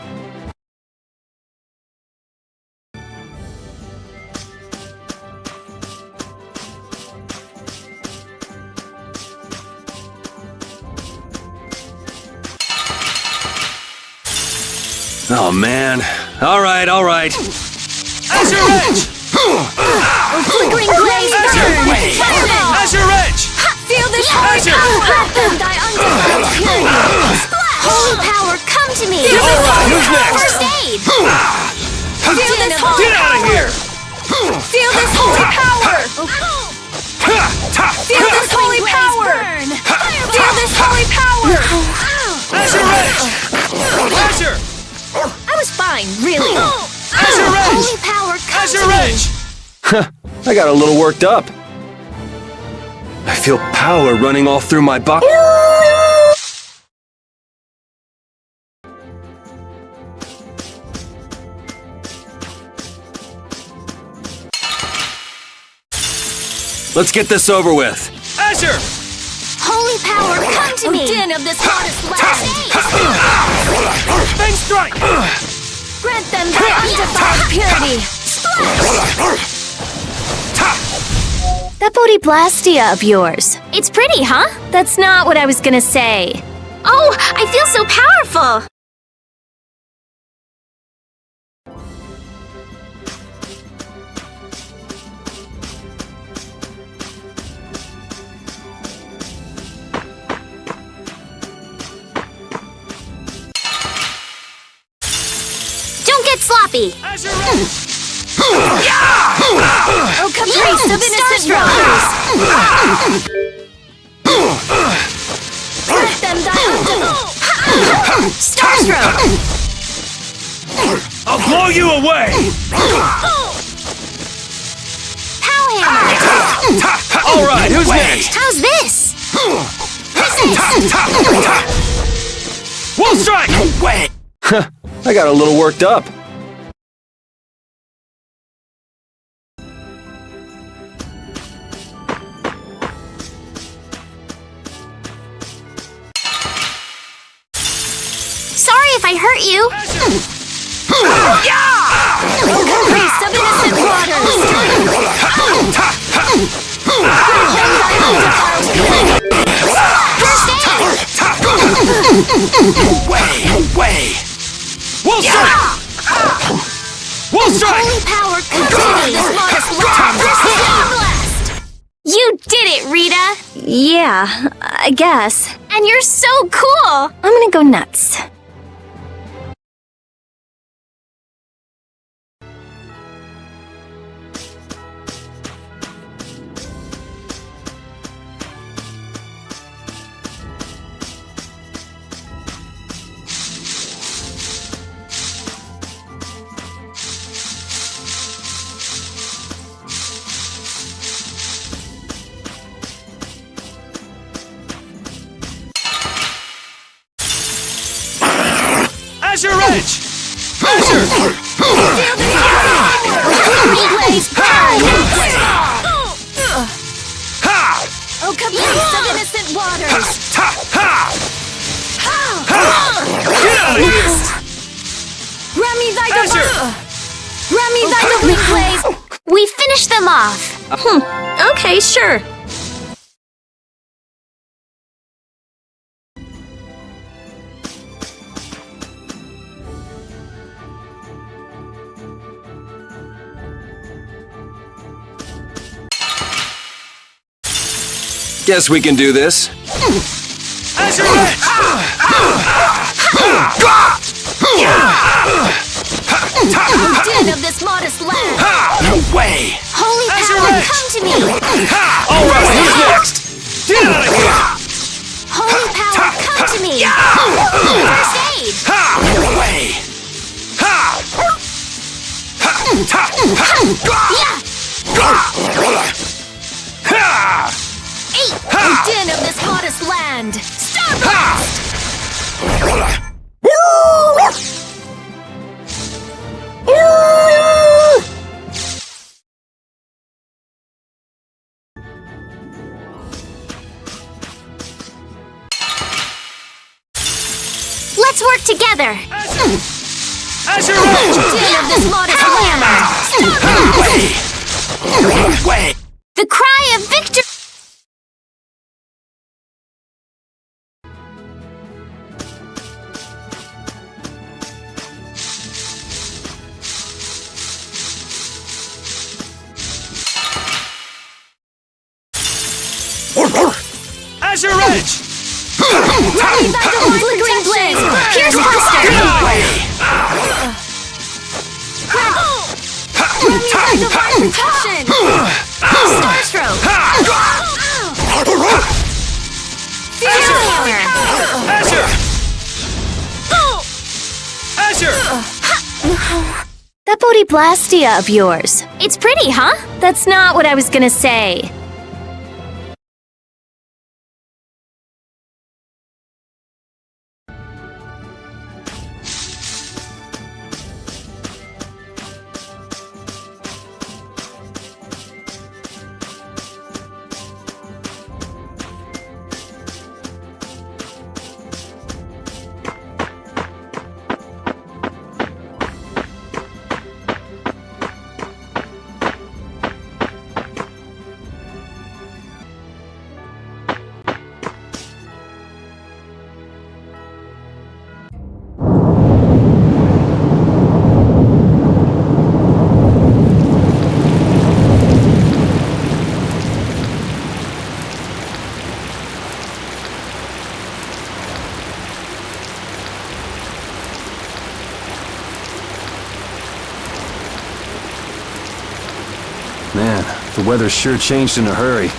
Oh man. All right. Azure Edge! Flickering blaze, burn! Fireball! Azure Edge! Feel this holy Azure! power! Grant them thy undefiled purity! Splash! Holy power, come to me! Feel this holy who's power! next? First aid! Feel this holy Get out of power! here! Feel this holy power! Feel this holy power! Feel this holy power! Azure Edge! Azure! I was fine, really. Azure Edge! Holy power, come Azure to me! Edge! I got a little worked up. I feel power running all through my body. Let's get this over with. Azure! Holy power, come to O me! din of this modest land! Fang Strike! Grant them thy undefiled purity! That Bodhiblastia of yours. It's pretty, huh? That's not what I was gonna say. Oh, I feel so powerful! happy. Oh, caprice of innocent waters! Let them die unto Starstroke! I'll blow you away! Pow hammer! All right, who's next? How's this? We'll strike! Wait! I got a little worked up. Sorry if I hurt you. Caprice of innocent waters! Way! We'll strike! We'll strike! Holy power continue this modest land! Blast! You did it, Rita. Yeah, I guess. And you're so cool. I'm gonna go nuts. Azure Edge! Azure! Oh, caprice of innocent waters! Get out of here! We finished them off. Okay, sure. Guess we can do this. Azure Edge! Den of this modest land! Way! Holy power, come to me. All right, who's next? Get out of here! Holy power, come to me. First aid. Way! Den of this modest land! Starblast! Let's work together. Azure Edge! Den of this modest land! Way! The cry of victory. Azure Edge! Flickering blaze! Pierce Buster. Divine protection! Starstroke. Azure! That Bodhiblastia of yours. It's pretty, huh? That's not what I was gonna say. Man, the weather sure changed in a hurry.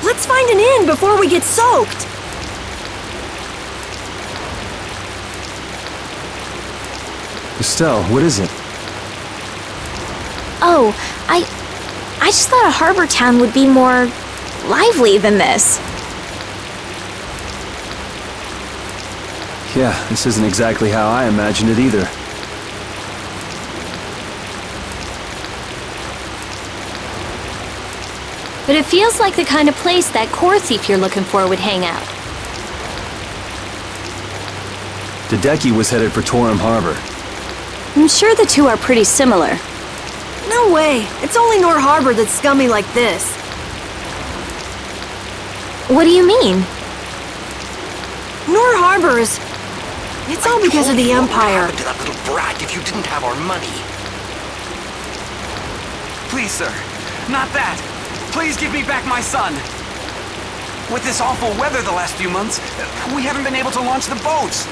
Let's find an inn before we get soaked. Estelle, what is it? Oh, I just thought a harbor town would be more lively than this. Yeah, this isn't exactly how I imagined it either. But it feels like the kind of place that core thief you're looking for would hang out. Hideki was headed for Torim Harbor. I'm sure the two are pretty similar. No way. It's only Nor Harbor that's scummy like this. What do you mean? Nor Harbor is... It's all because of the Empire. What would happen to that little brat if you didn't have our money? Please, sir. Not that. Please give me back my son. With this awful weather the last few months, we haven't been able to launch the boats.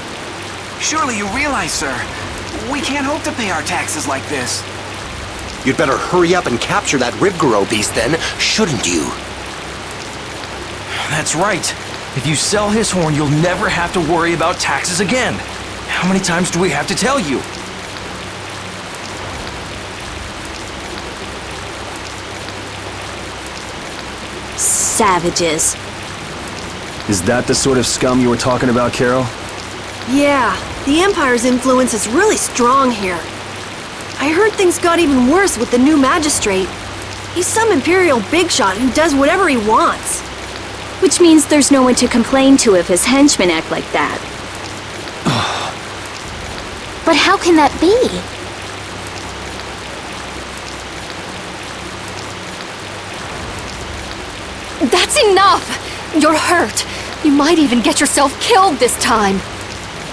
Surely you realize, sir, we can't hope to pay our taxes like this. You'd better hurry up and capture that Ribgaro beast then, shouldn't you? That's right. If you sell his horn, you'll never have to worry about taxes again. How many times do we have to tell you? Savages. Is that the sort of scum you were talking about, Carol? Yeah, the Empire's influence is really strong here. I heard things got even worse with the new magistrate. He's some Imperial bigshot who does whatever he wants. Which means there's no one to complain to if his henchmen act like that. But how can that be? That's enough! You're hurt. You might even get yourself killed this time.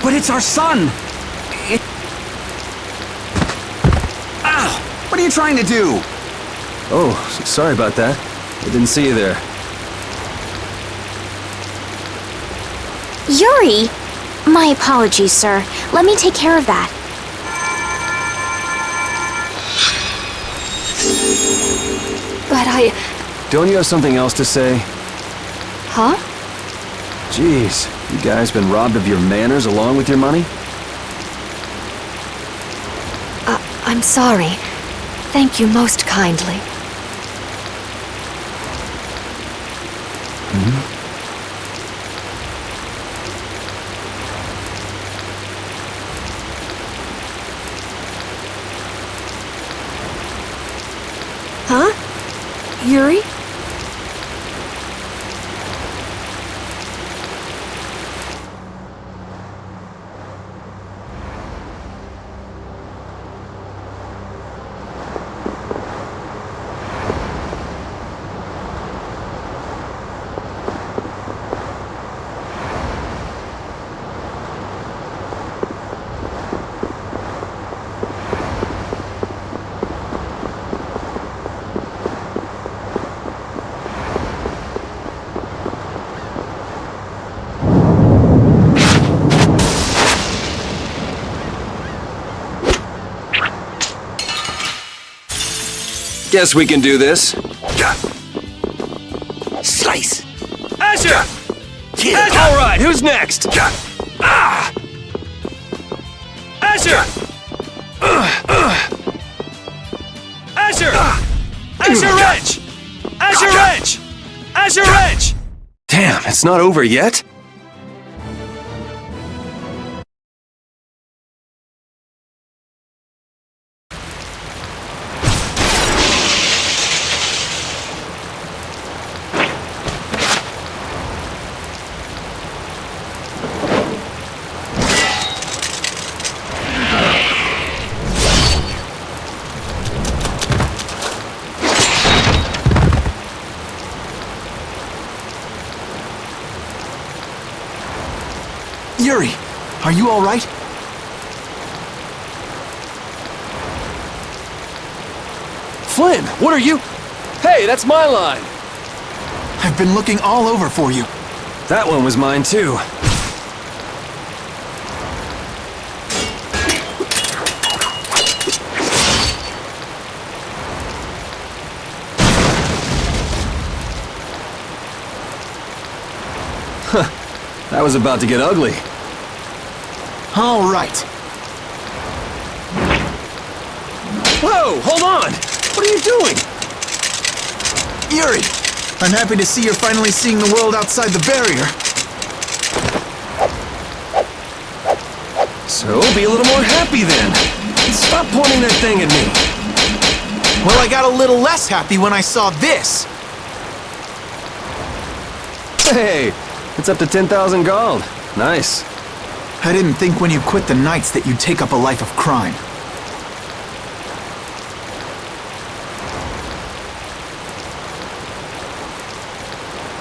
But it's our son! Ow! What are you trying to do? Oh, sorry about that. I didn't see you there. Yuri! My apologies, sir. Let me take care of that. But Don't you have something else to say? Huh? Jeez, you guys been robbed of your manners along with your money? I'm sorry. Thank you most kindly. Huh? Yuri? Guess we can do this. Slice! Asher! Kill! All right, who's next? Ah! Asher! Asher! Asher Wrench! Asher Wrench! Asher Wrench! Damn, it's not over yet? Yuri, are you all right? Flynn, what are you? Hey, that's my line. I've been looking all over for you. That one was mine too. That was about to get ugly. All right. Whoa, hold on! What are you doing? Yuri, I'm happy to see you're finally seeing the world outside the barrier. So, be a little more happy then. Stop pointing that thing at me. Well, I got a little less happy when I saw this. Hey, it's up to 10,000 gold. Nice. I didn't think when you quit the Knights that you'd take up a life of crime.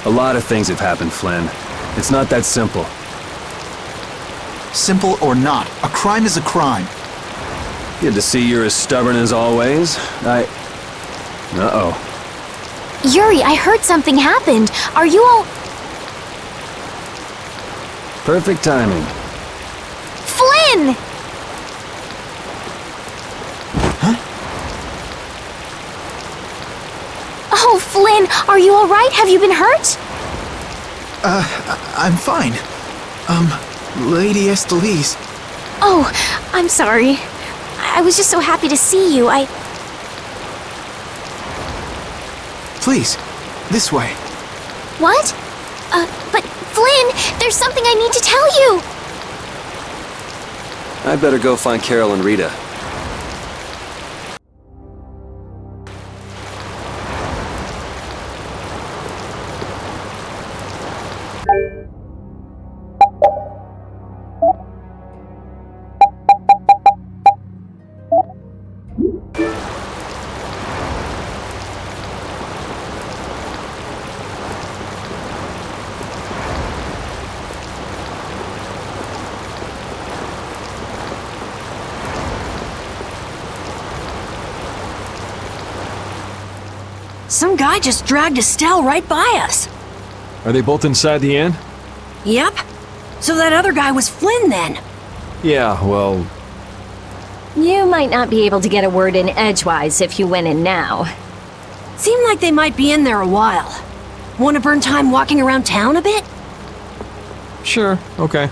A lot of things have happened, Flynn. It's not that simple. Simple or not, a crime is a crime. Good to see you're as stubborn as always. Uh-oh. Yuri, I heard something happened. Are you all... Perfect timing. Flynn! Huh? Oh, Flynn, are you all right? Have you been hurt? I'm fine. Lady Estelise. Oh, I'm sorry. I was just so happy to see you. Please, this way. What? But Flynn, there's something I need to tell you! I'd better go find Carol and Rita. Some guy just dragged Estelle right by us. Are they both inside the inn? Yep. So that other guy was Flynn then. Yeah, well... You might not be able to get a word in edgewise if you went in now. Seemed like they might be in there a while. Want to burn time walking around town a bit? Sure, okay.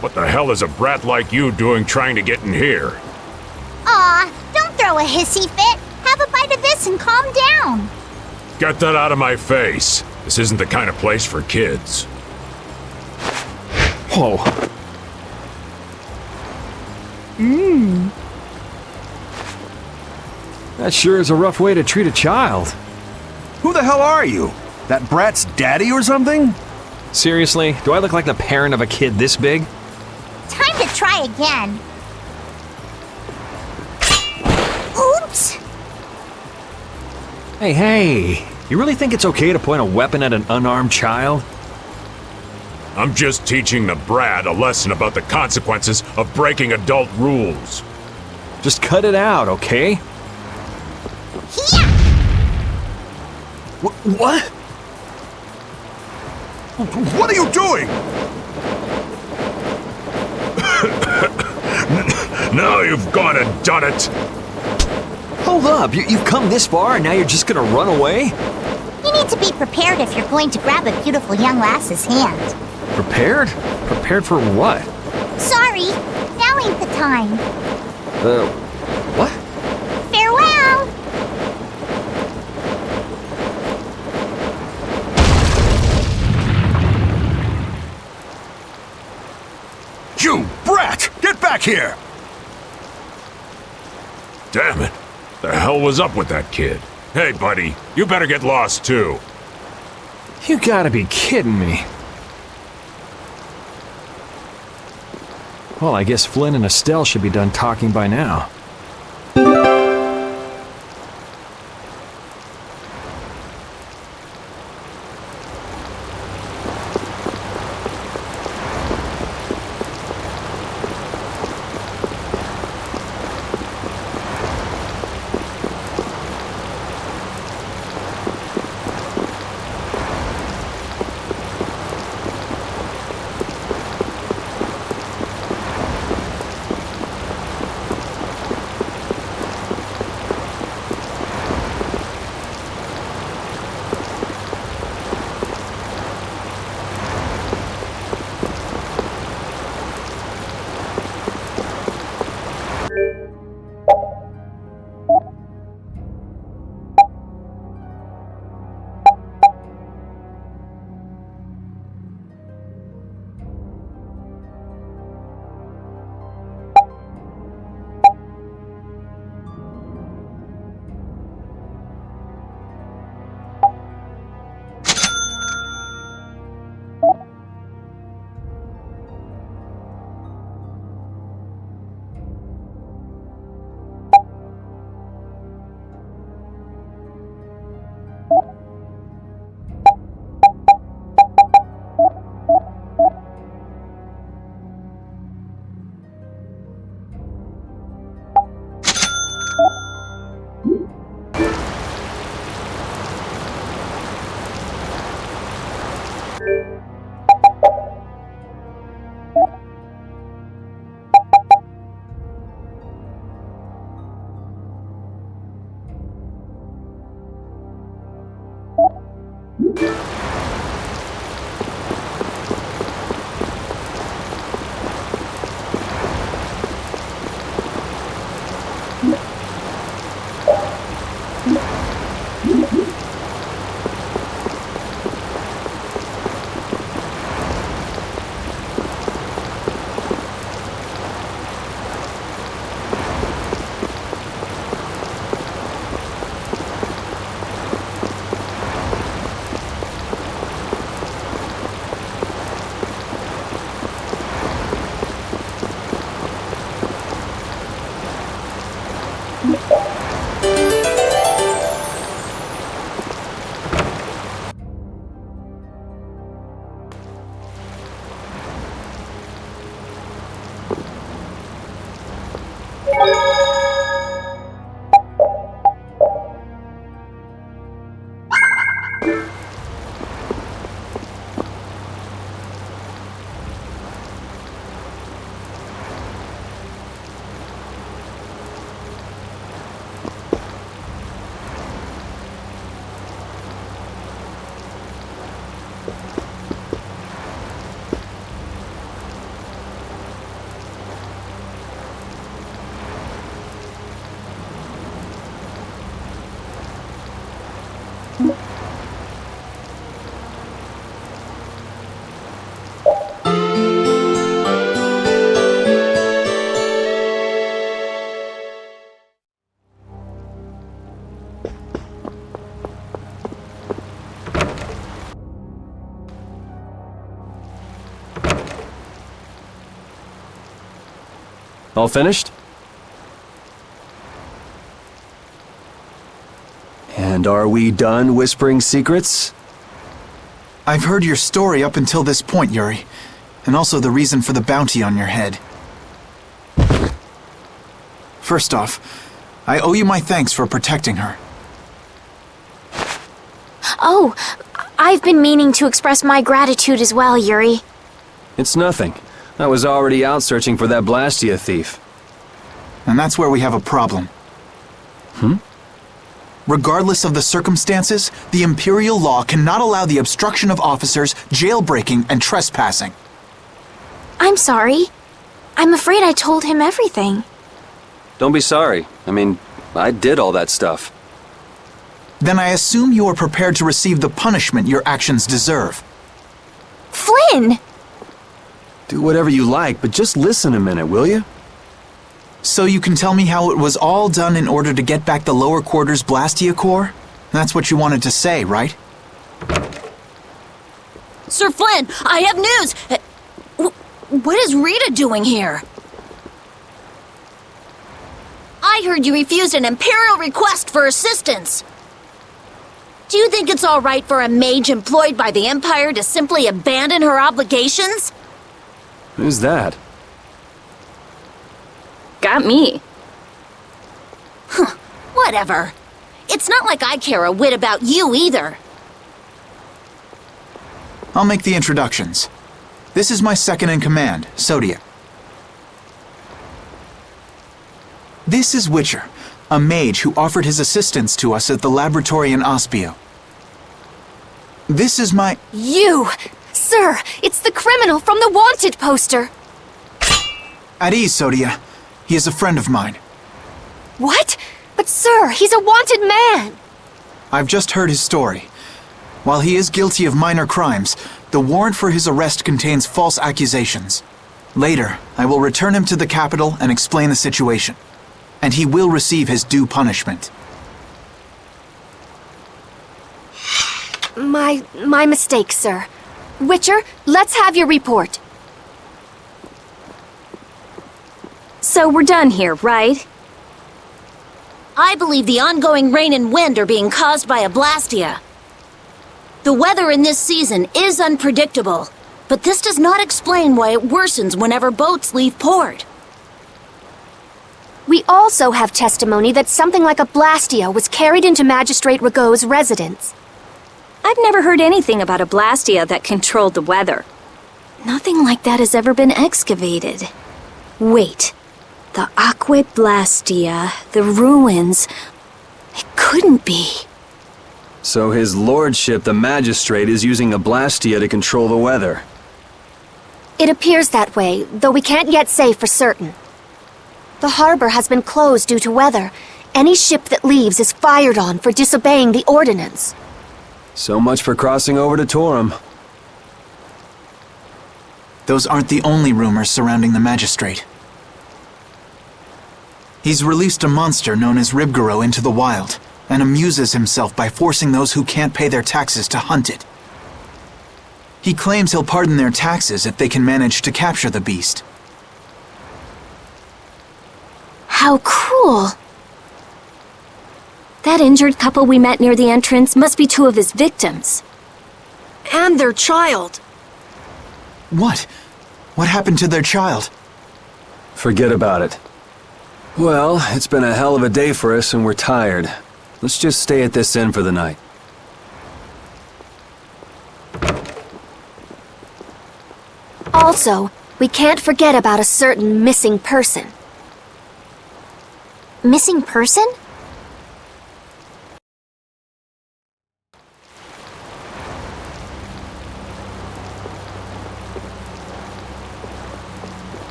What the hell is a brat like you doing trying to get in here? Aw, don't throw a hissy fit. Have a bite of this Listen, calm down. Get that out of my face. This isn't the kind of place for kids. Whoa. That sure is a rough way to treat a child. Who the hell are you? That brat's daddy or something? Seriously, do I look like the parent of a kid this big? Time to try again. Oops! Hey, you really think it's okay to point a weapon at an unarmed child? I'm just teaching the brat a lesson about the consequences of breaking adult rules. Just cut it out, okay? What? What are you doing? Now you've gone and done it. Hold up, you've come this far and now you're just gonna run away? You need to be prepared if you're going to grab a beautiful young lass's hand. Prepared? Prepared for what? Sorry, now ain't the time. What? Farewell! You brat! Get back here! Damn it. The hell was up with that kid? Hey, buddy, you better get lost too. You gotta be kidding me. Well, I guess Flynn and Estelle should be done talking by now. All finished? And are we done whispering secrets? I've heard your story up until this point, Yuri, and also the reason for the bounty on your head. First off, I owe you my thanks for protecting her. Oh, I've been meaning to express my gratitude as well, Yuri. It's nothing. I was already out searching for that Blastia thief. And that's where we have a problem. Regardless of the circumstances, the Imperial law cannot allow the obstruction of officers, jailbreaking, and trespassing. I'm sorry. I'm afraid I told him everything. Don't be sorry. I mean, I did all that stuff. Then I assume you are prepared to receive the punishment your actions deserve. Flynn! Do whatever you like, but just listen a minute, will you? So you can tell me how it was all done in order to get back the lower quarters Blastia core? That's what you wanted to say, right? Sir Flynn, I have news! What is Rita doing here? I heard you refused an Imperial request for assistance. Do you think it's all right for a mage employed by the Empire to simply abandon her obligations? Who's that? Got me. Whatever. It's not like I care a whit about you either. I'll make the introductions. This is my second in command, Zodiac. This is Witcher, a mage who offered his assistance to us at the laboratory in Aspio. This is my... You! Sir, it's the criminal from the wanted poster! At ease, Zodiac. He is a friend of mine. What? But sir, he's a wanted man! I've just heard his story. While he is guilty of minor crimes, the warrant for his arrest contains false accusations. Later, I will return him to the capital and explain the situation. And he will receive his due punishment. My mistake, sir. Witcher, let's have your report. So we're done here, right? I believe the ongoing rain and wind are being caused by a Blastia. The weather in this season is unpredictable, but this does not explain why it worsens whenever boats leave port. We also have testimony that something like a Blastia was carried into Magistrate Rigaud's residence. I've never heard anything about a Blastia that controlled the weather. Nothing like that has ever been excavated. Wait. The Aqua Blastia, the ruins... It couldn't be. So his lordship, the magistrate, is using a Blastia to control the weather. It appears that way, though we can't yet say for certain. The harbor has been closed due to weather. Any ship that leaves is fired on for disobeying the ordinance. So much for crossing over to Torum. Those aren't the only rumors surrounding the magistrate. He's released a monster known as Ribgaro into the wild, and amuses himself by forcing those who can't pay their taxes to hunt it. He claims he'll pardon their taxes if they can manage to capture the beast. How cruel. That injured couple we met near the entrance must be two of his victims. And their child. What? What happened to their child? Forget about it. Well, it's been a hell of a day for us and we're tired. Let's just stay at this inn for the night. Also, we can't forget about a certain missing person. Missing person?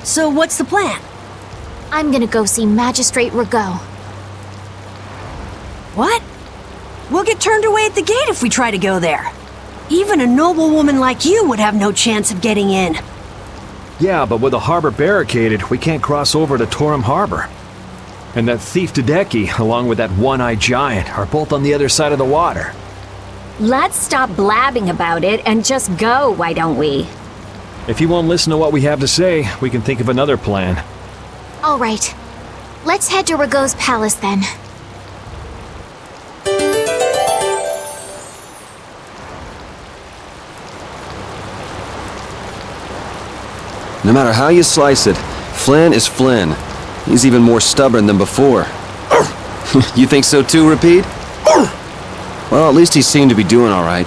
So what's the plan? I'm gonna go see Magistrate Rigaud. What? We'll get turned away at the gate if we try to go there. Even a noble woman like you would have no chance of getting in. Yeah, but with the harbor barricaded, we can't cross over to Torum Harbor. And that thief Tadeki, along with that one-eyed giant, are both on the other side of the water. Let's stop blabbing about it and just go, why don't we? If you won't listen to what we have to say, we can think of another plan. All right. Let's head to Rago's palace then. No matter how you slice it, Flynn is Flynn. He's even more stubborn than before. You think so too, Repeat? Well, at least he seemed to be doing all right.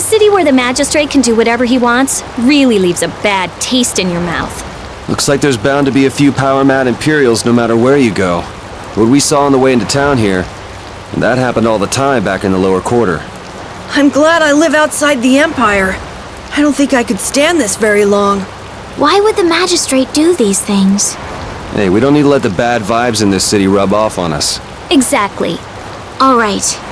A city where the magistrate can do whatever he wants really leaves a bad taste in your mouth. Looks like there's bound to be a few power-mad Imperials no matter where you go. What we saw on the way into town here, and that happened all the time back in the lower quarter. I'm glad I live outside the Empire. I don't think I could stand this very long. Why would the magistrate do these things? Hey, we don't need to let the bad vibes in this city rub off on us. Exactly. All right.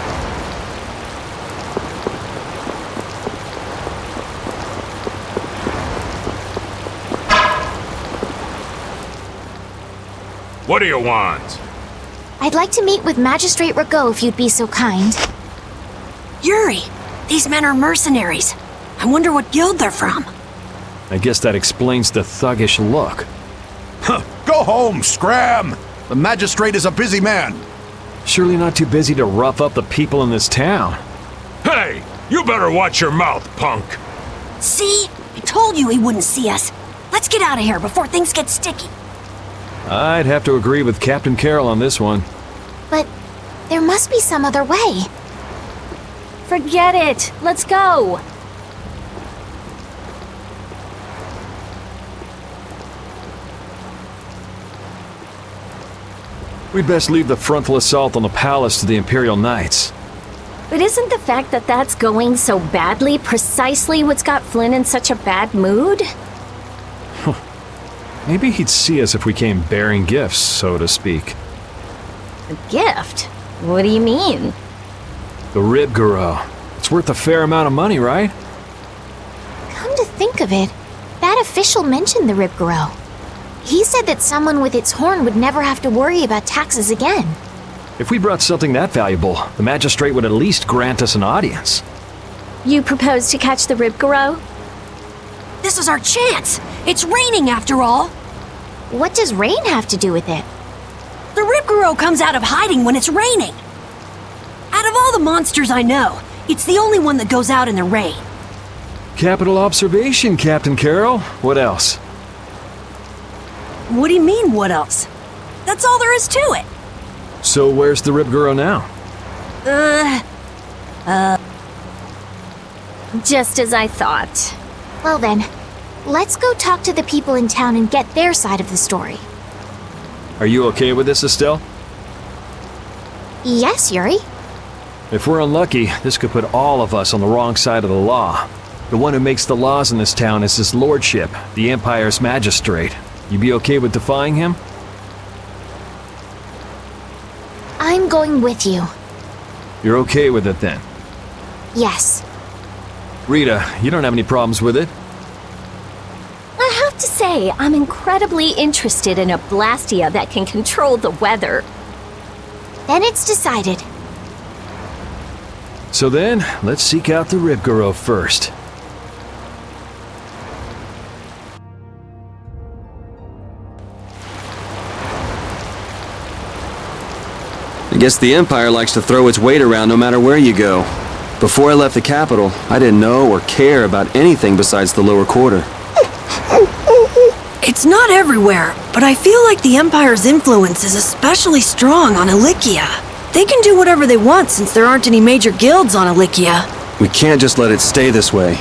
What do you want? I'd like to meet with Magistrate Rago if you'd be so kind. Yuri, these men are mercenaries. I wonder what guild they're from. I guess that explains the thuggish look. Go home, Scram! The magistrate is a busy man. Surely not too busy to rough up the people in this town. Hey, you better watch your mouth, punk. See? I told you he wouldn't see us. Let's get out of here before things get sticky. I'd have to agree with Captain Carroll on this one. But there must be some other way. Forget it. Let's go. We'd best leave the frontal assault on the palace to the Imperial Knights. But isn't the fact that that's going so badly precisely what's got Flynn in such a bad mood? Maybe he'd see us if we came bearing gifts, so to speak. A gift? What do you mean? The Ribgaro. It's worth a fair amount of money, right? Come to think of it, that official mentioned the Ribgaro. He said that someone with its horn would never have to worry about taxes again. If we brought something that valuable, the magistrate would at least grant us an audience. You propose to catch the Ribgaro? This is our chance. It's raining after all. What does rain have to do with it? The Ribgaro comes out of hiding when it's raining. Out of all the monsters I know, it's the only one that goes out in the rain. Capital observation, Captain Carroll. What else? What do you mean, what else? That's all there is to it. So where's the Ribgaro now? Just as I thought. Well then, let's go talk to the people in town and get their side of the story. Are you okay with this, Estelle? Yes, Yuri. If we're unlucky, this could put all of us on the wrong side of the law. The one who makes the laws in this town is his lordship, the Empire's magistrate. You be okay with defying him? I'm going with you. You're okay with it then? Yes. Rita, you don't have any problems with it? I have to say, I'm incredibly interested in a Blastia that can control the weather. Then it's decided. So then, let's seek out the Ribgaro first. I guess the Empire likes to throw its weight around no matter where you go. Before I left the capital, I didn't know or care about anything besides the lower quarter. It's not everywhere, but I feel like the Empire's influence is especially strong on Ilikia. They can do whatever they want since there aren't any major guilds on Ilikia. We can't just let it stay this way.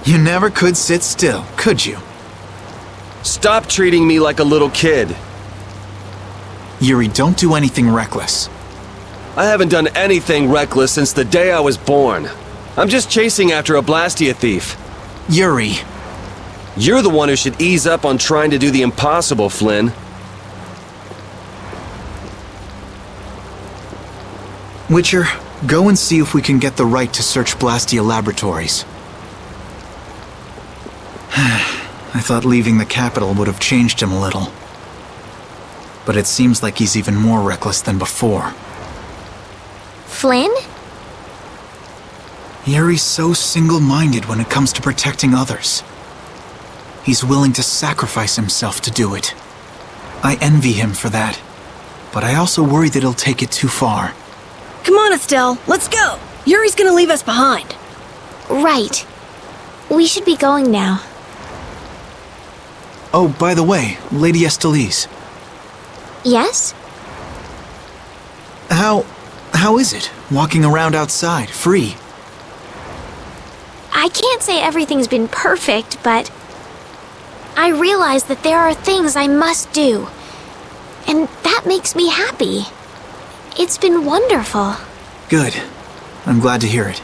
You never could sit still, could you? Stop treating me like a little kid. Yuri, don't do anything reckless. I haven't done anything reckless since the day I was born. I'm just chasing after a Blastia thief. Yuri. You're the one who should ease up on trying to do the impossible, Flynn. Witcher, go and see if we can get the right to search Blastia Laboratories. I thought leaving the capital would have changed him a little. But it seems like he's even more reckless than before. Flynn? Yuri's so single-minded when it comes to protecting others. He's willing to sacrifice himself to do it. I envy him for that. But I also worry that he'll take it too far. Come on, Estelle, let's go! Yuri's gonna leave us behind. Right. We should be going now. Oh, by the way, Lady Estellise. Yes? How is it, walking around outside, free? I can't say everything's been perfect, but I realize that there are things I must do. And that makes me happy. It's been wonderful. Good. I'm glad to hear it.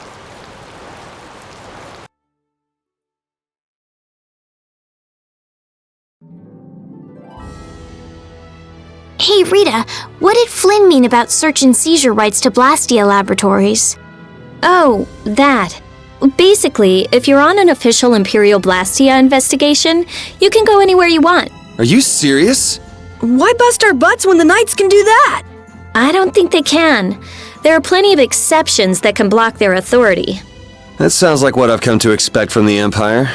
Hey, Rita, what did Flynn mean about search and seizure rights to Blastia Laboratories? Oh, that. Basically, if you're on an official Imperial Blastia investigation, you can go anywhere you want. Are you serious? Why bust our butts when the Knights can do that? I don't think they can. There are plenty of exceptions that can block their authority. That sounds like what I've come to expect from the Empire.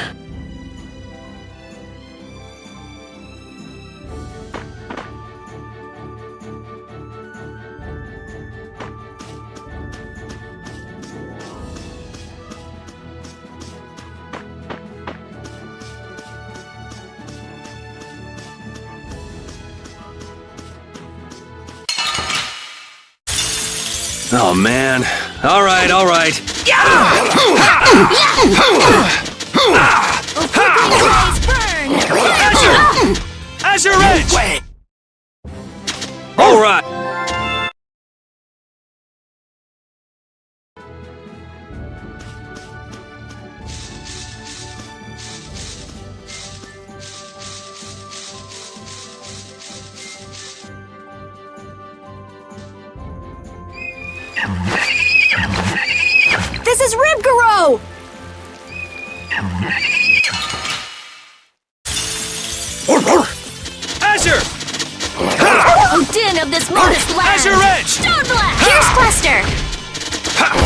Oh, man. All right, all right. Azure Edge! All right. This is Ribgaro! Azure! Oh, din of this modest land! Azure Edge! Stone blast! Pierce Blaster!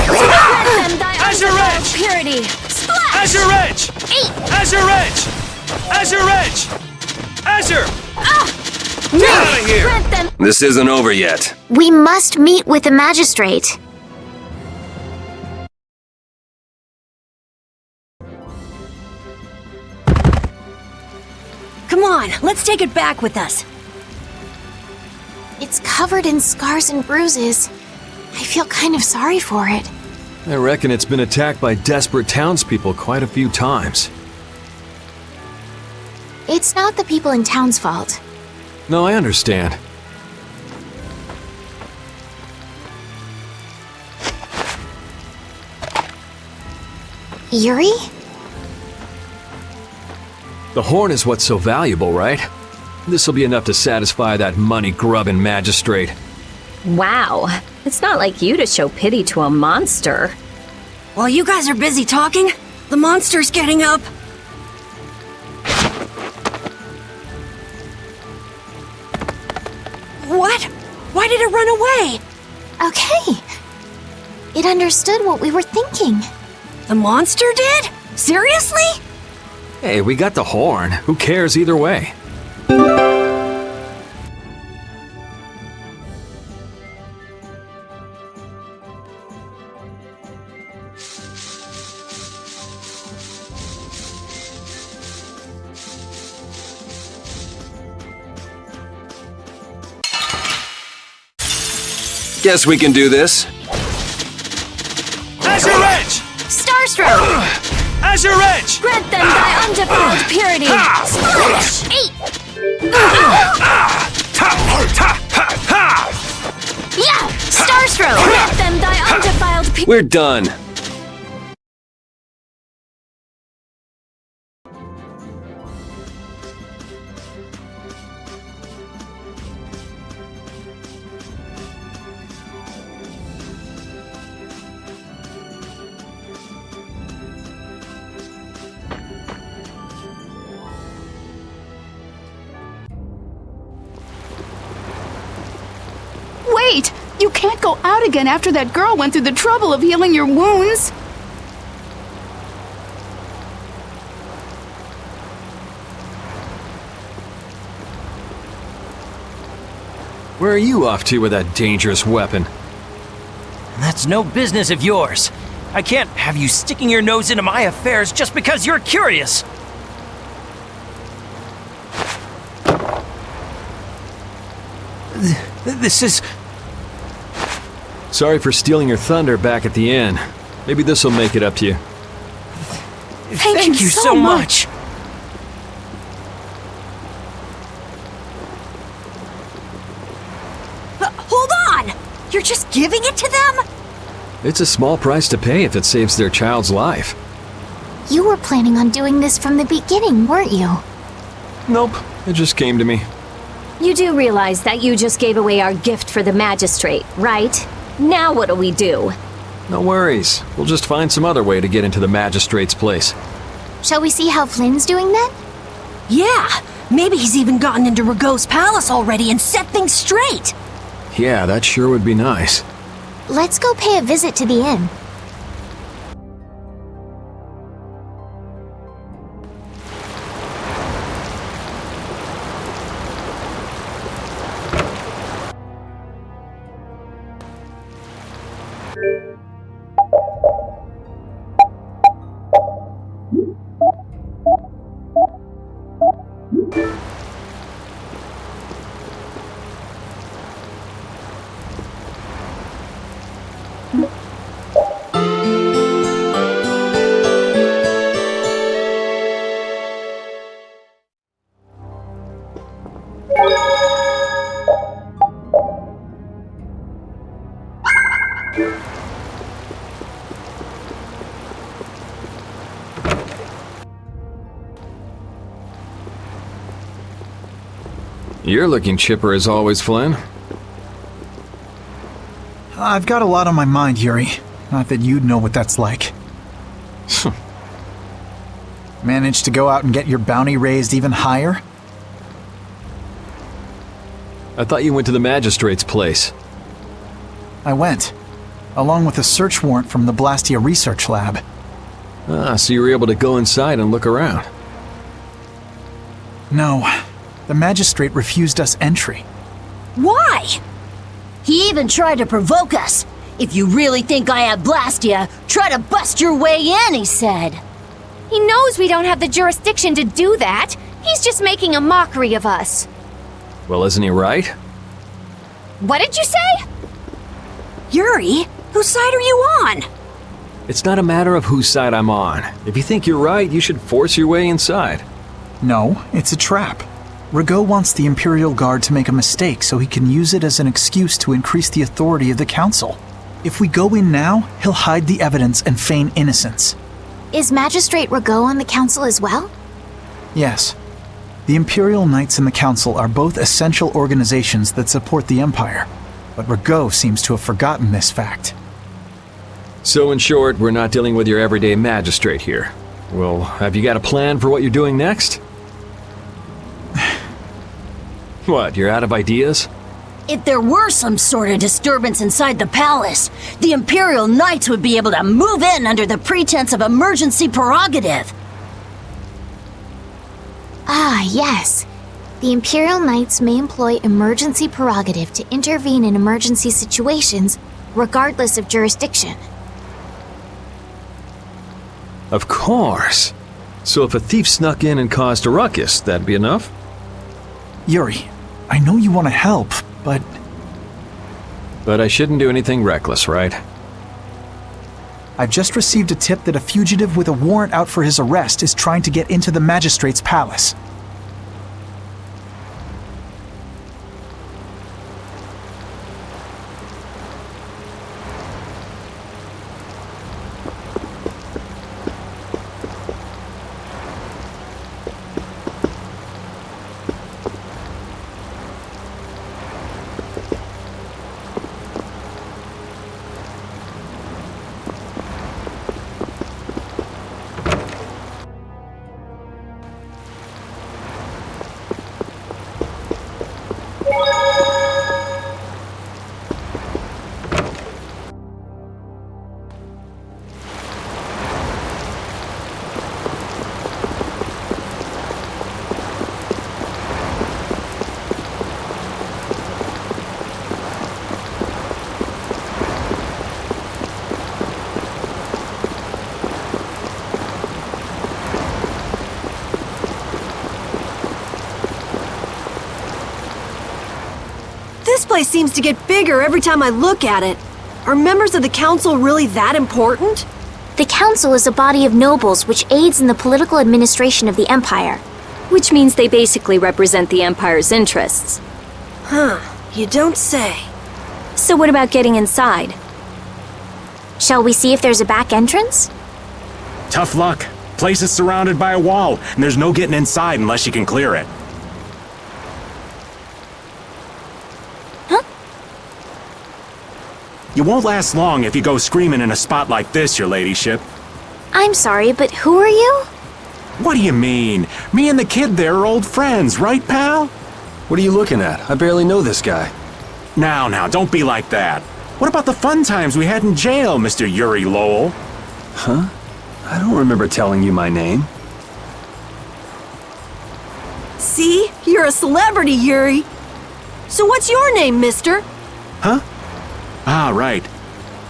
Grant them thy Azure undefiled Edge! purity! Splash! Azure Edge! 8! Azure Edge! Azure Edge! Azure! No! Get out of here! Grant them... This isn't over yet. We must meet with the magistrate. Come on, let's take it back with us. It's covered in scars and bruises. I feel kind of sorry for it. I reckon it's been attacked by desperate townspeople quite a few times. It's not the people in town's fault. No, I understand. Yuri? The horn is what's so valuable, right? This'll be enough to satisfy that money-grubbing magistrate. Wow. It's not like you to show pity to a monster. While you guys are busy talking, the monster's getting up. What? Why did it run away? Okay. It understood what we were thinking. The monster did? Seriously? Hey, we got the horn. Who cares either way? Guess we can do this. Azure Edge! Starstroke! Azure Edge! Grant them thy undefiled purity! Eight! Yeah! Starstroke! Grant them thy undefiled purity! We're done. Wait! You can't go out again after that girl went through the trouble of healing your wounds. Where are you off to with that dangerous weapon? That's no business of yours. I can't have you sticking your nose into my affairs just because you're curious. This is... Sorry for stealing your thunder back at the inn. Maybe this'll make it up to you. Thank you so much. Hold on! You're just giving it to them? It's a small price to pay if it saves their child's life. You were planning on doing this from the beginning, weren't you? Nope, it just came to me. You do realize that you just gave away our gift for the magistrate, right? Now what'll we do? No worries. We'll just find some other way to get into the magistrate's place. Shall we see how Flynn's doing then? Yeah! Maybe he's even gotten into Rago's palace already and set things straight! Yeah, that sure would be nice. Let's go pay a visit to the inn. You're looking chipper as always, Flynn. I've got a lot on my mind, Yuri. Not that you'd know what that's like. Managed to go out and get your bounty raised even higher? I thought you went to the magistrate's place. I went, along with a search warrant from the Blastia Research Lab. Ah, so you were able to go inside and look around. No, the magistrate refused us entry. Why? He even tried to provoke us. If you really think I have Blastia, try to bust your way in, he said. He knows we don't have the jurisdiction to do that. He's just making a mockery of us. Well, isn't he right? What did you say? Yuri, whose side are you on? It's not a matter of whose side I'm on. If you think you're right, you should force your way inside. No, it's a trap. Rago wants the Imperial Guard to make a mistake so he can use it as an excuse to increase the authority of the Council. If we go in now, he'll hide the evidence and feign innocence. Is Magistrate Rago on the council as well? Yes. The Imperial Knights and the Council are both essential organizations that support the Empire. but Rigaud seems to have forgotten this fact. So in short, we're not dealing with your everyday magistrate here. Well, have you got a plan for what you're doing next? What, you're out of ideas? If there were some sort of disturbance inside the palace, the Imperial Knights would be able to move in under the pretense of emergency prerogative. Ah, yes. The Imperial Knights may employ emergency prerogative to intervene in emergency situations, regardless of jurisdiction. Of course. So if a thief snuck in and caused a ruckus, that'd be enough? Yuri, I know you want to help, but... But I shouldn't do anything reckless, right? I've just received a tip that a fugitive with a warrant out for his arrest is trying to get into the magistrate's palace. This place seems to get bigger every time I look at it. Are members of the council really that important? The council is a body of nobles which aids in the political administration of the Empire. Which means they basically represent the Empire's interests. Huh, you don't say. So what about getting inside? Shall we see if there's a back entrance? Tough luck. Place is surrounded by a wall, and there's no getting inside unless you can clear it. You won't last long if you go screaming in a spot like this, your ladyship. I'm sorry, but who are you? What do you mean? Me and the kid there are old friends, right, pal? What are you looking at? I barely know this guy. Now, don't be like that. What about the fun times we had in jail, Mr. Yuri Lowell? Huh? I don't remember telling you my name. See? You're a celebrity, Yuri. So what's your name, mister? Huh? Ah, right.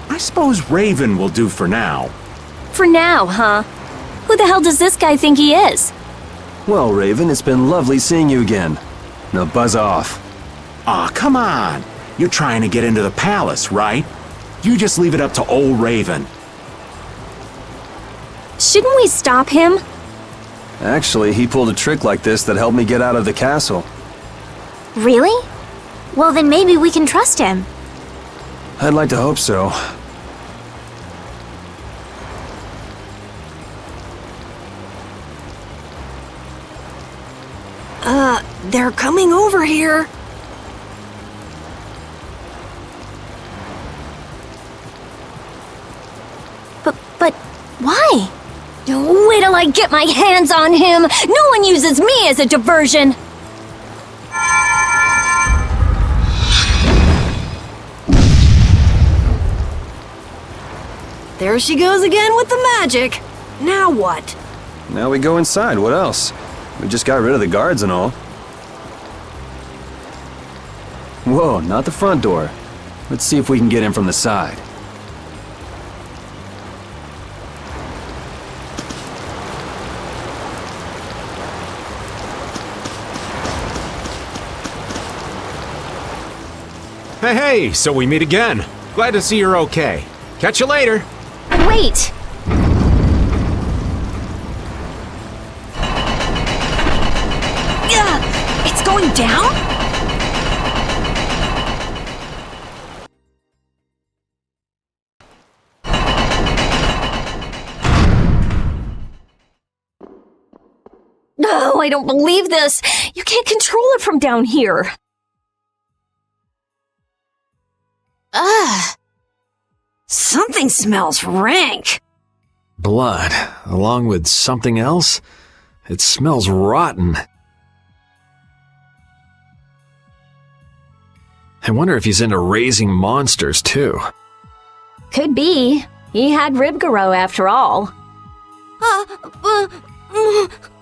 I suppose Raven will do for now. For now, huh? Who the hell does this guy think he is? Well, Raven, it's been lovely seeing you again. Now buzz off. Aw, come on. You're trying to get into the palace, right? You just leave it up to old Raven. Shouldn't we stop him? Actually, he pulled a trick like this that helped me get out of the castle. Really? Well, then maybe we can trust him. I'd like to hope so. They're coming over here. But why? Wait till I get my hands on him! No one uses me as a diversion! There she goes again with the magic. Now what? Now we go inside. What else? We just got rid of the guards and all. Whoa, not the front door. Let's see if we can get in from the side. Hey, so we meet again. Glad to see you're okay. Catch you later. Wait! It's going down? No, I don't believe this! You can't control it from down here! Ugh. Something smells rank. Blood, along with something else? It smells rotten. I wonder if he's into raising monsters, too. Could be. He had Ribgaro after all.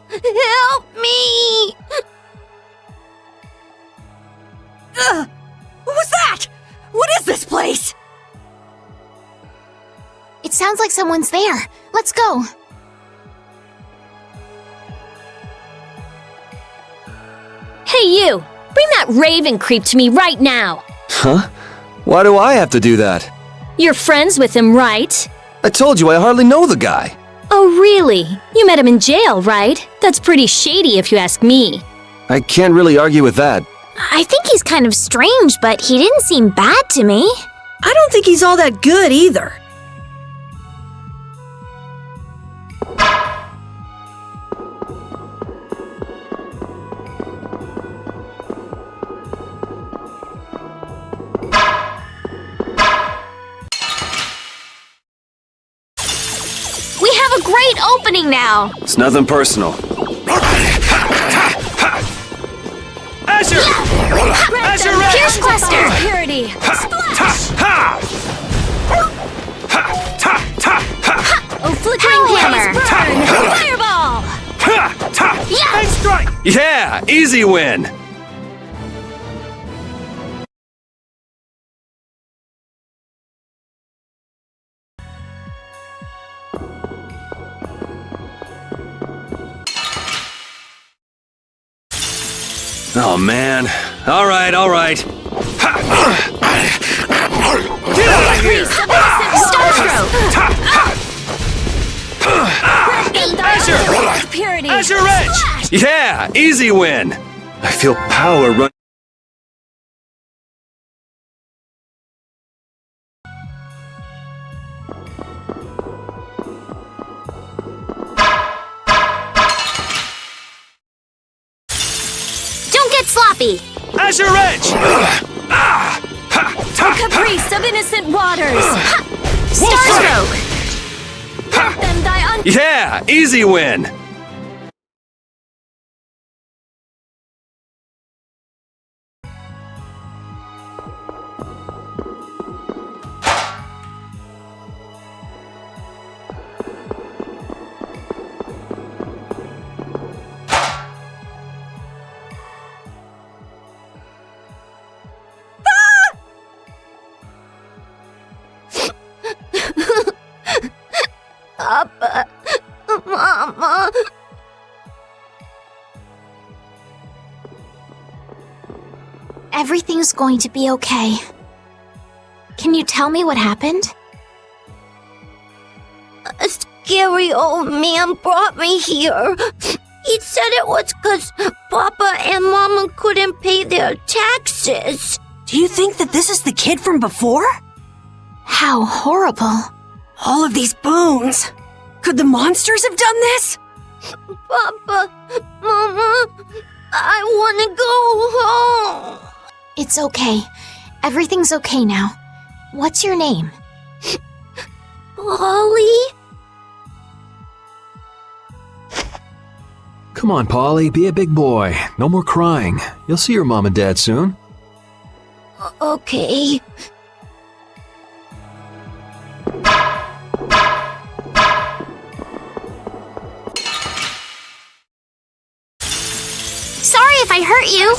Help me! What was that? What is this place? It sounds like someone's there. Let's go. Hey, you! Bring that raven creep to me right now! Huh? Why do I have to do that? You're friends with him, right? I told you I hardly know the guy. Oh, really? You met him in jail, right? That's pretty shady if you ask me. I can't really argue with that. I think he's kind of strange, but he didn't seem bad to me. I don't think he's all that good either. We have a great opening now. It's nothing personal. Azure! Azure Red! Pierce Cluster! Purity! Oh, flickering hammer! Burn! Fireball! And strike! Yeah, easy win. Oh, man. All right. Get out of here! Azure! Purity! Azure Edge! Yeah, easy win. I feel power run. Don't get sloppy. Azure Edge! A caprice of innocent waters! Starstroke! Let them die on— Yeah, easy win. Papa, Mama. Everything's going to be okay. Can you tell me what happened? A scary old man brought me here. He said it was 'cause Papa and Mama couldn't pay their taxes. Do you think that this is the kid from before? How horrible. All of these bones. Could the monsters have done this? Papa, Mama, I want to go home. It's okay. Everything's okay now. What's your name? Polly? Come on, Polly, be a big boy. No more crying. You'll see your mom and dad soon. Okay. Sorry if I hurt you.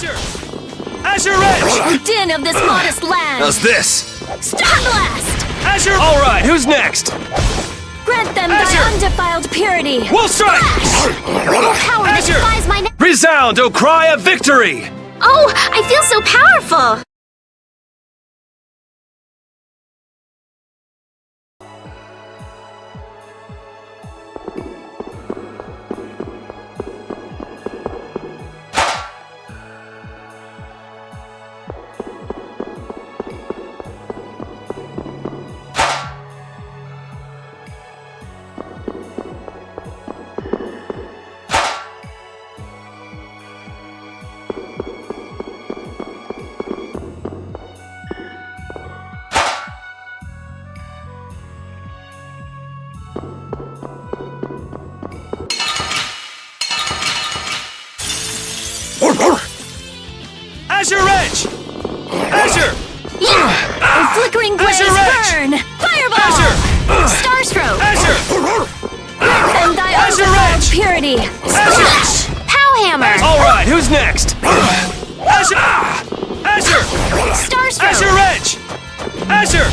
Azure Edge! Oh, din of this modest land! How's this? Star Blast! Azure! All right, who's next? Grant them Azure! thy undefiled purity! We'll strike! Your power that Azure! defies my Resound, O cry of victory! Oh, I feel so powerful! Azure Edge! Azure! Yeah! Flickering blaze Azure Edge! burn! Fireball! Azure! Starstroke! Azure! And thy Azure undefiled Edge! purity! Azure! Powhammer! Alright, who's next? Azure! Azure! Starstroke! Azure Edge! Azure!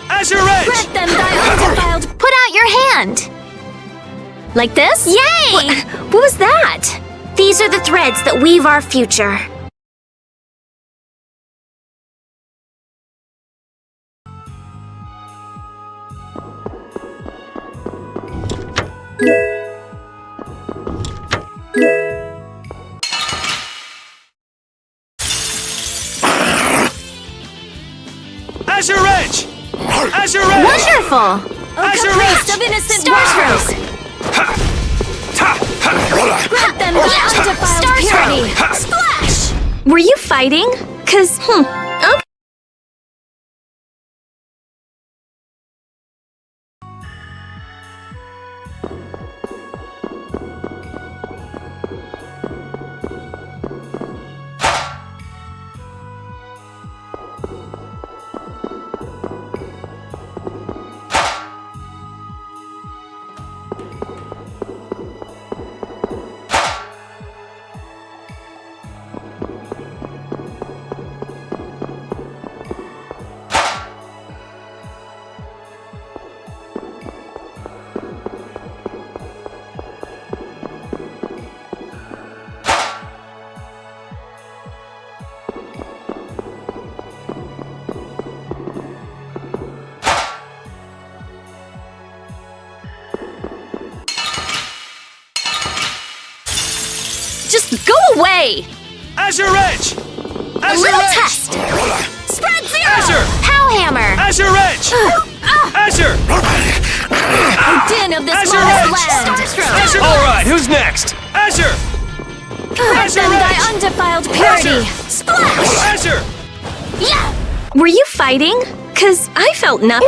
Azure Edge! Grant them thy undefiled... Put out your hand! Like this? Yay! What was that? These are the threads that weave our future. Azure Edge! Azure Edge! Wonderful! Azure Composed Edge! of innocent Starstroke! Grant them thy undefiled purity! Splash! Were you fighting? 'Cause, okay. Just go away! Azure Edge! A Azure little Edge! test! Spread zero! Azure! Powhammer! Azure Edge! Azure! Din of this Azure modest Edge! land! Azure! Alright, who's next? Azure! Grant Azure them thy Edge! undefiled purity! Azure! Splash! Azure! Yeah! Were you fighting? 'Cause I felt nothing.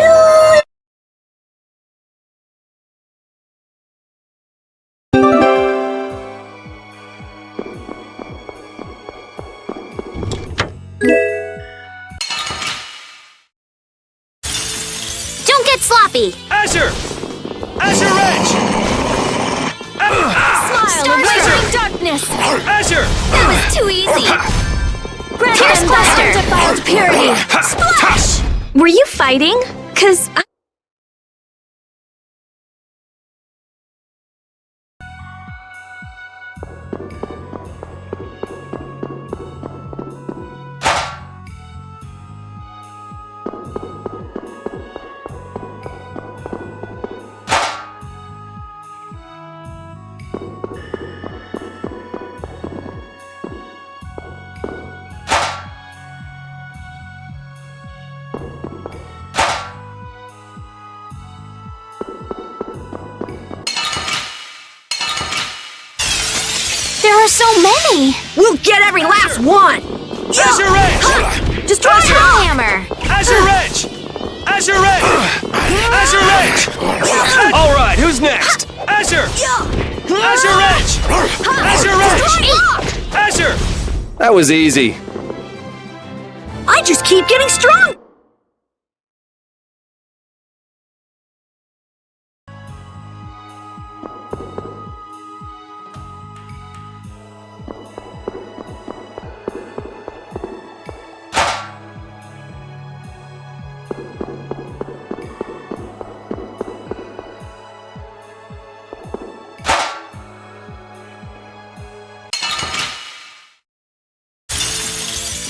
Don't get sloppy! Azure! Azure Edge! Smile of wavering darkness! Azure! That was too easy! Grant Pierce them thy cluster! undefiled purity! Splash! Were you fighting? 'Cause I... There are so many! We'll get every last one! Azure Edge! Just try it! Powhammer! Azure Edge! Azure Edge! Azure Edge! Alright, who's next? Azure! Azure Edge! Azure Edge! Azure! That was easy. I just keep getting strong!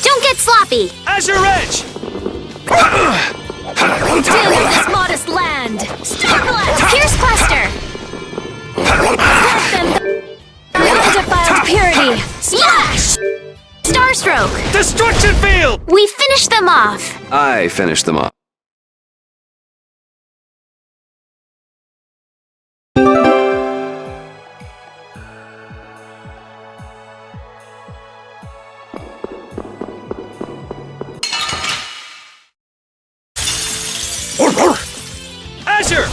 Don't get sloppy! Azure Edge! Din of this modest land! Star Blast! Pierce cluster! Grant them thy undefiled purity! Splash! Starstroke! Destruction Field! We finished them off! I finished them off. Azure!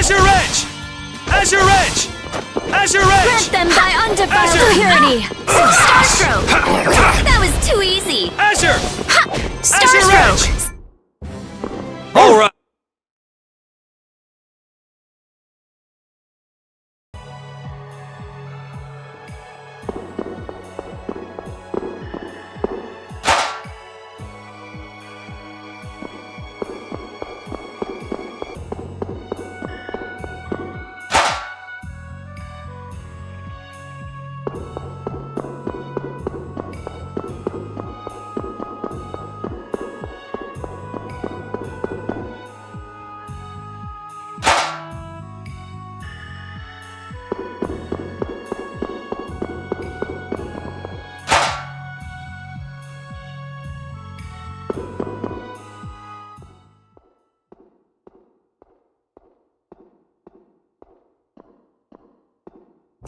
Azure Edge! Azure Edge! Azure Edge! Grant them by undefiled Azure! purity! Starstroke! That was too easy! Azure! Starstroke! All right.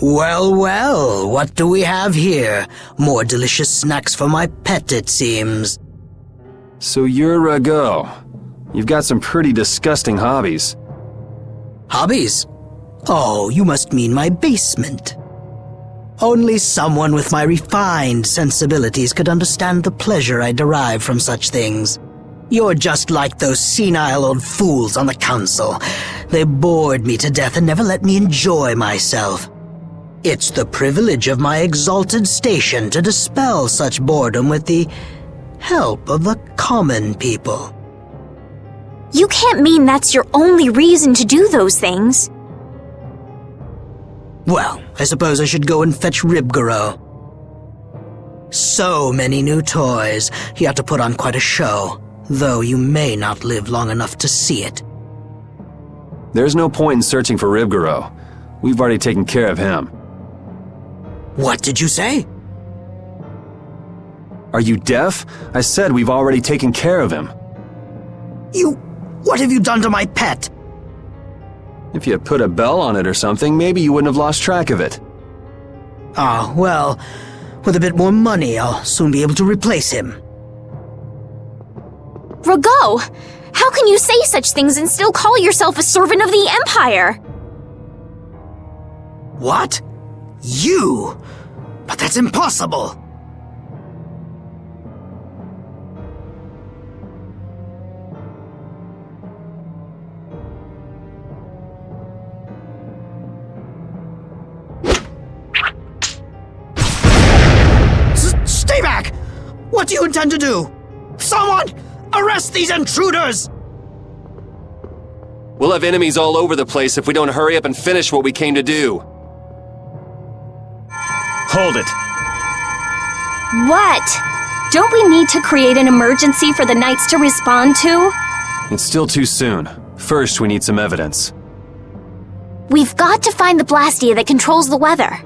Well, well, what do we have here? More delicious snacks for my pet, it seems. So you're a go. You've got some pretty disgusting hobbies. Hobbies? Oh, you must mean my basement. Only someone with my refined sensibilities could understand the pleasure I derive from such things. You're just like those senile old fools on the council. They bored me to death and never let me enjoy myself. It's the privilege of my exalted station to dispel such boredom with the help of the common people. You can't mean that's your only reason to do those things. Well, I suppose I should go and fetch Ribgaro. So many new toys. He had to put on quite a show, though you may not live long enough to see it. There's no point in searching for Ribgaro. We've already taken care of him. What did you say? Are you deaf? I said we've already taken care of him. What have you done to my pet? If you had put a bell on it or something, maybe you wouldn't have lost track of it. Ah, well, with a bit more money, I'll soon be able to replace him. Rago! How can you say such things and still call yourself a servant of the Empire? What? You? But that's impossible! Stay back! What do you intend to do? Someone! Arrest these intruders! We'll have enemies all over the place if we don't hurry up and finish what we came to do. Hold it. What? Don't we need to create an emergency for the Knights to respond to? It's still too soon. First, we need some evidence. We've got to find the Blastia that controls the weather.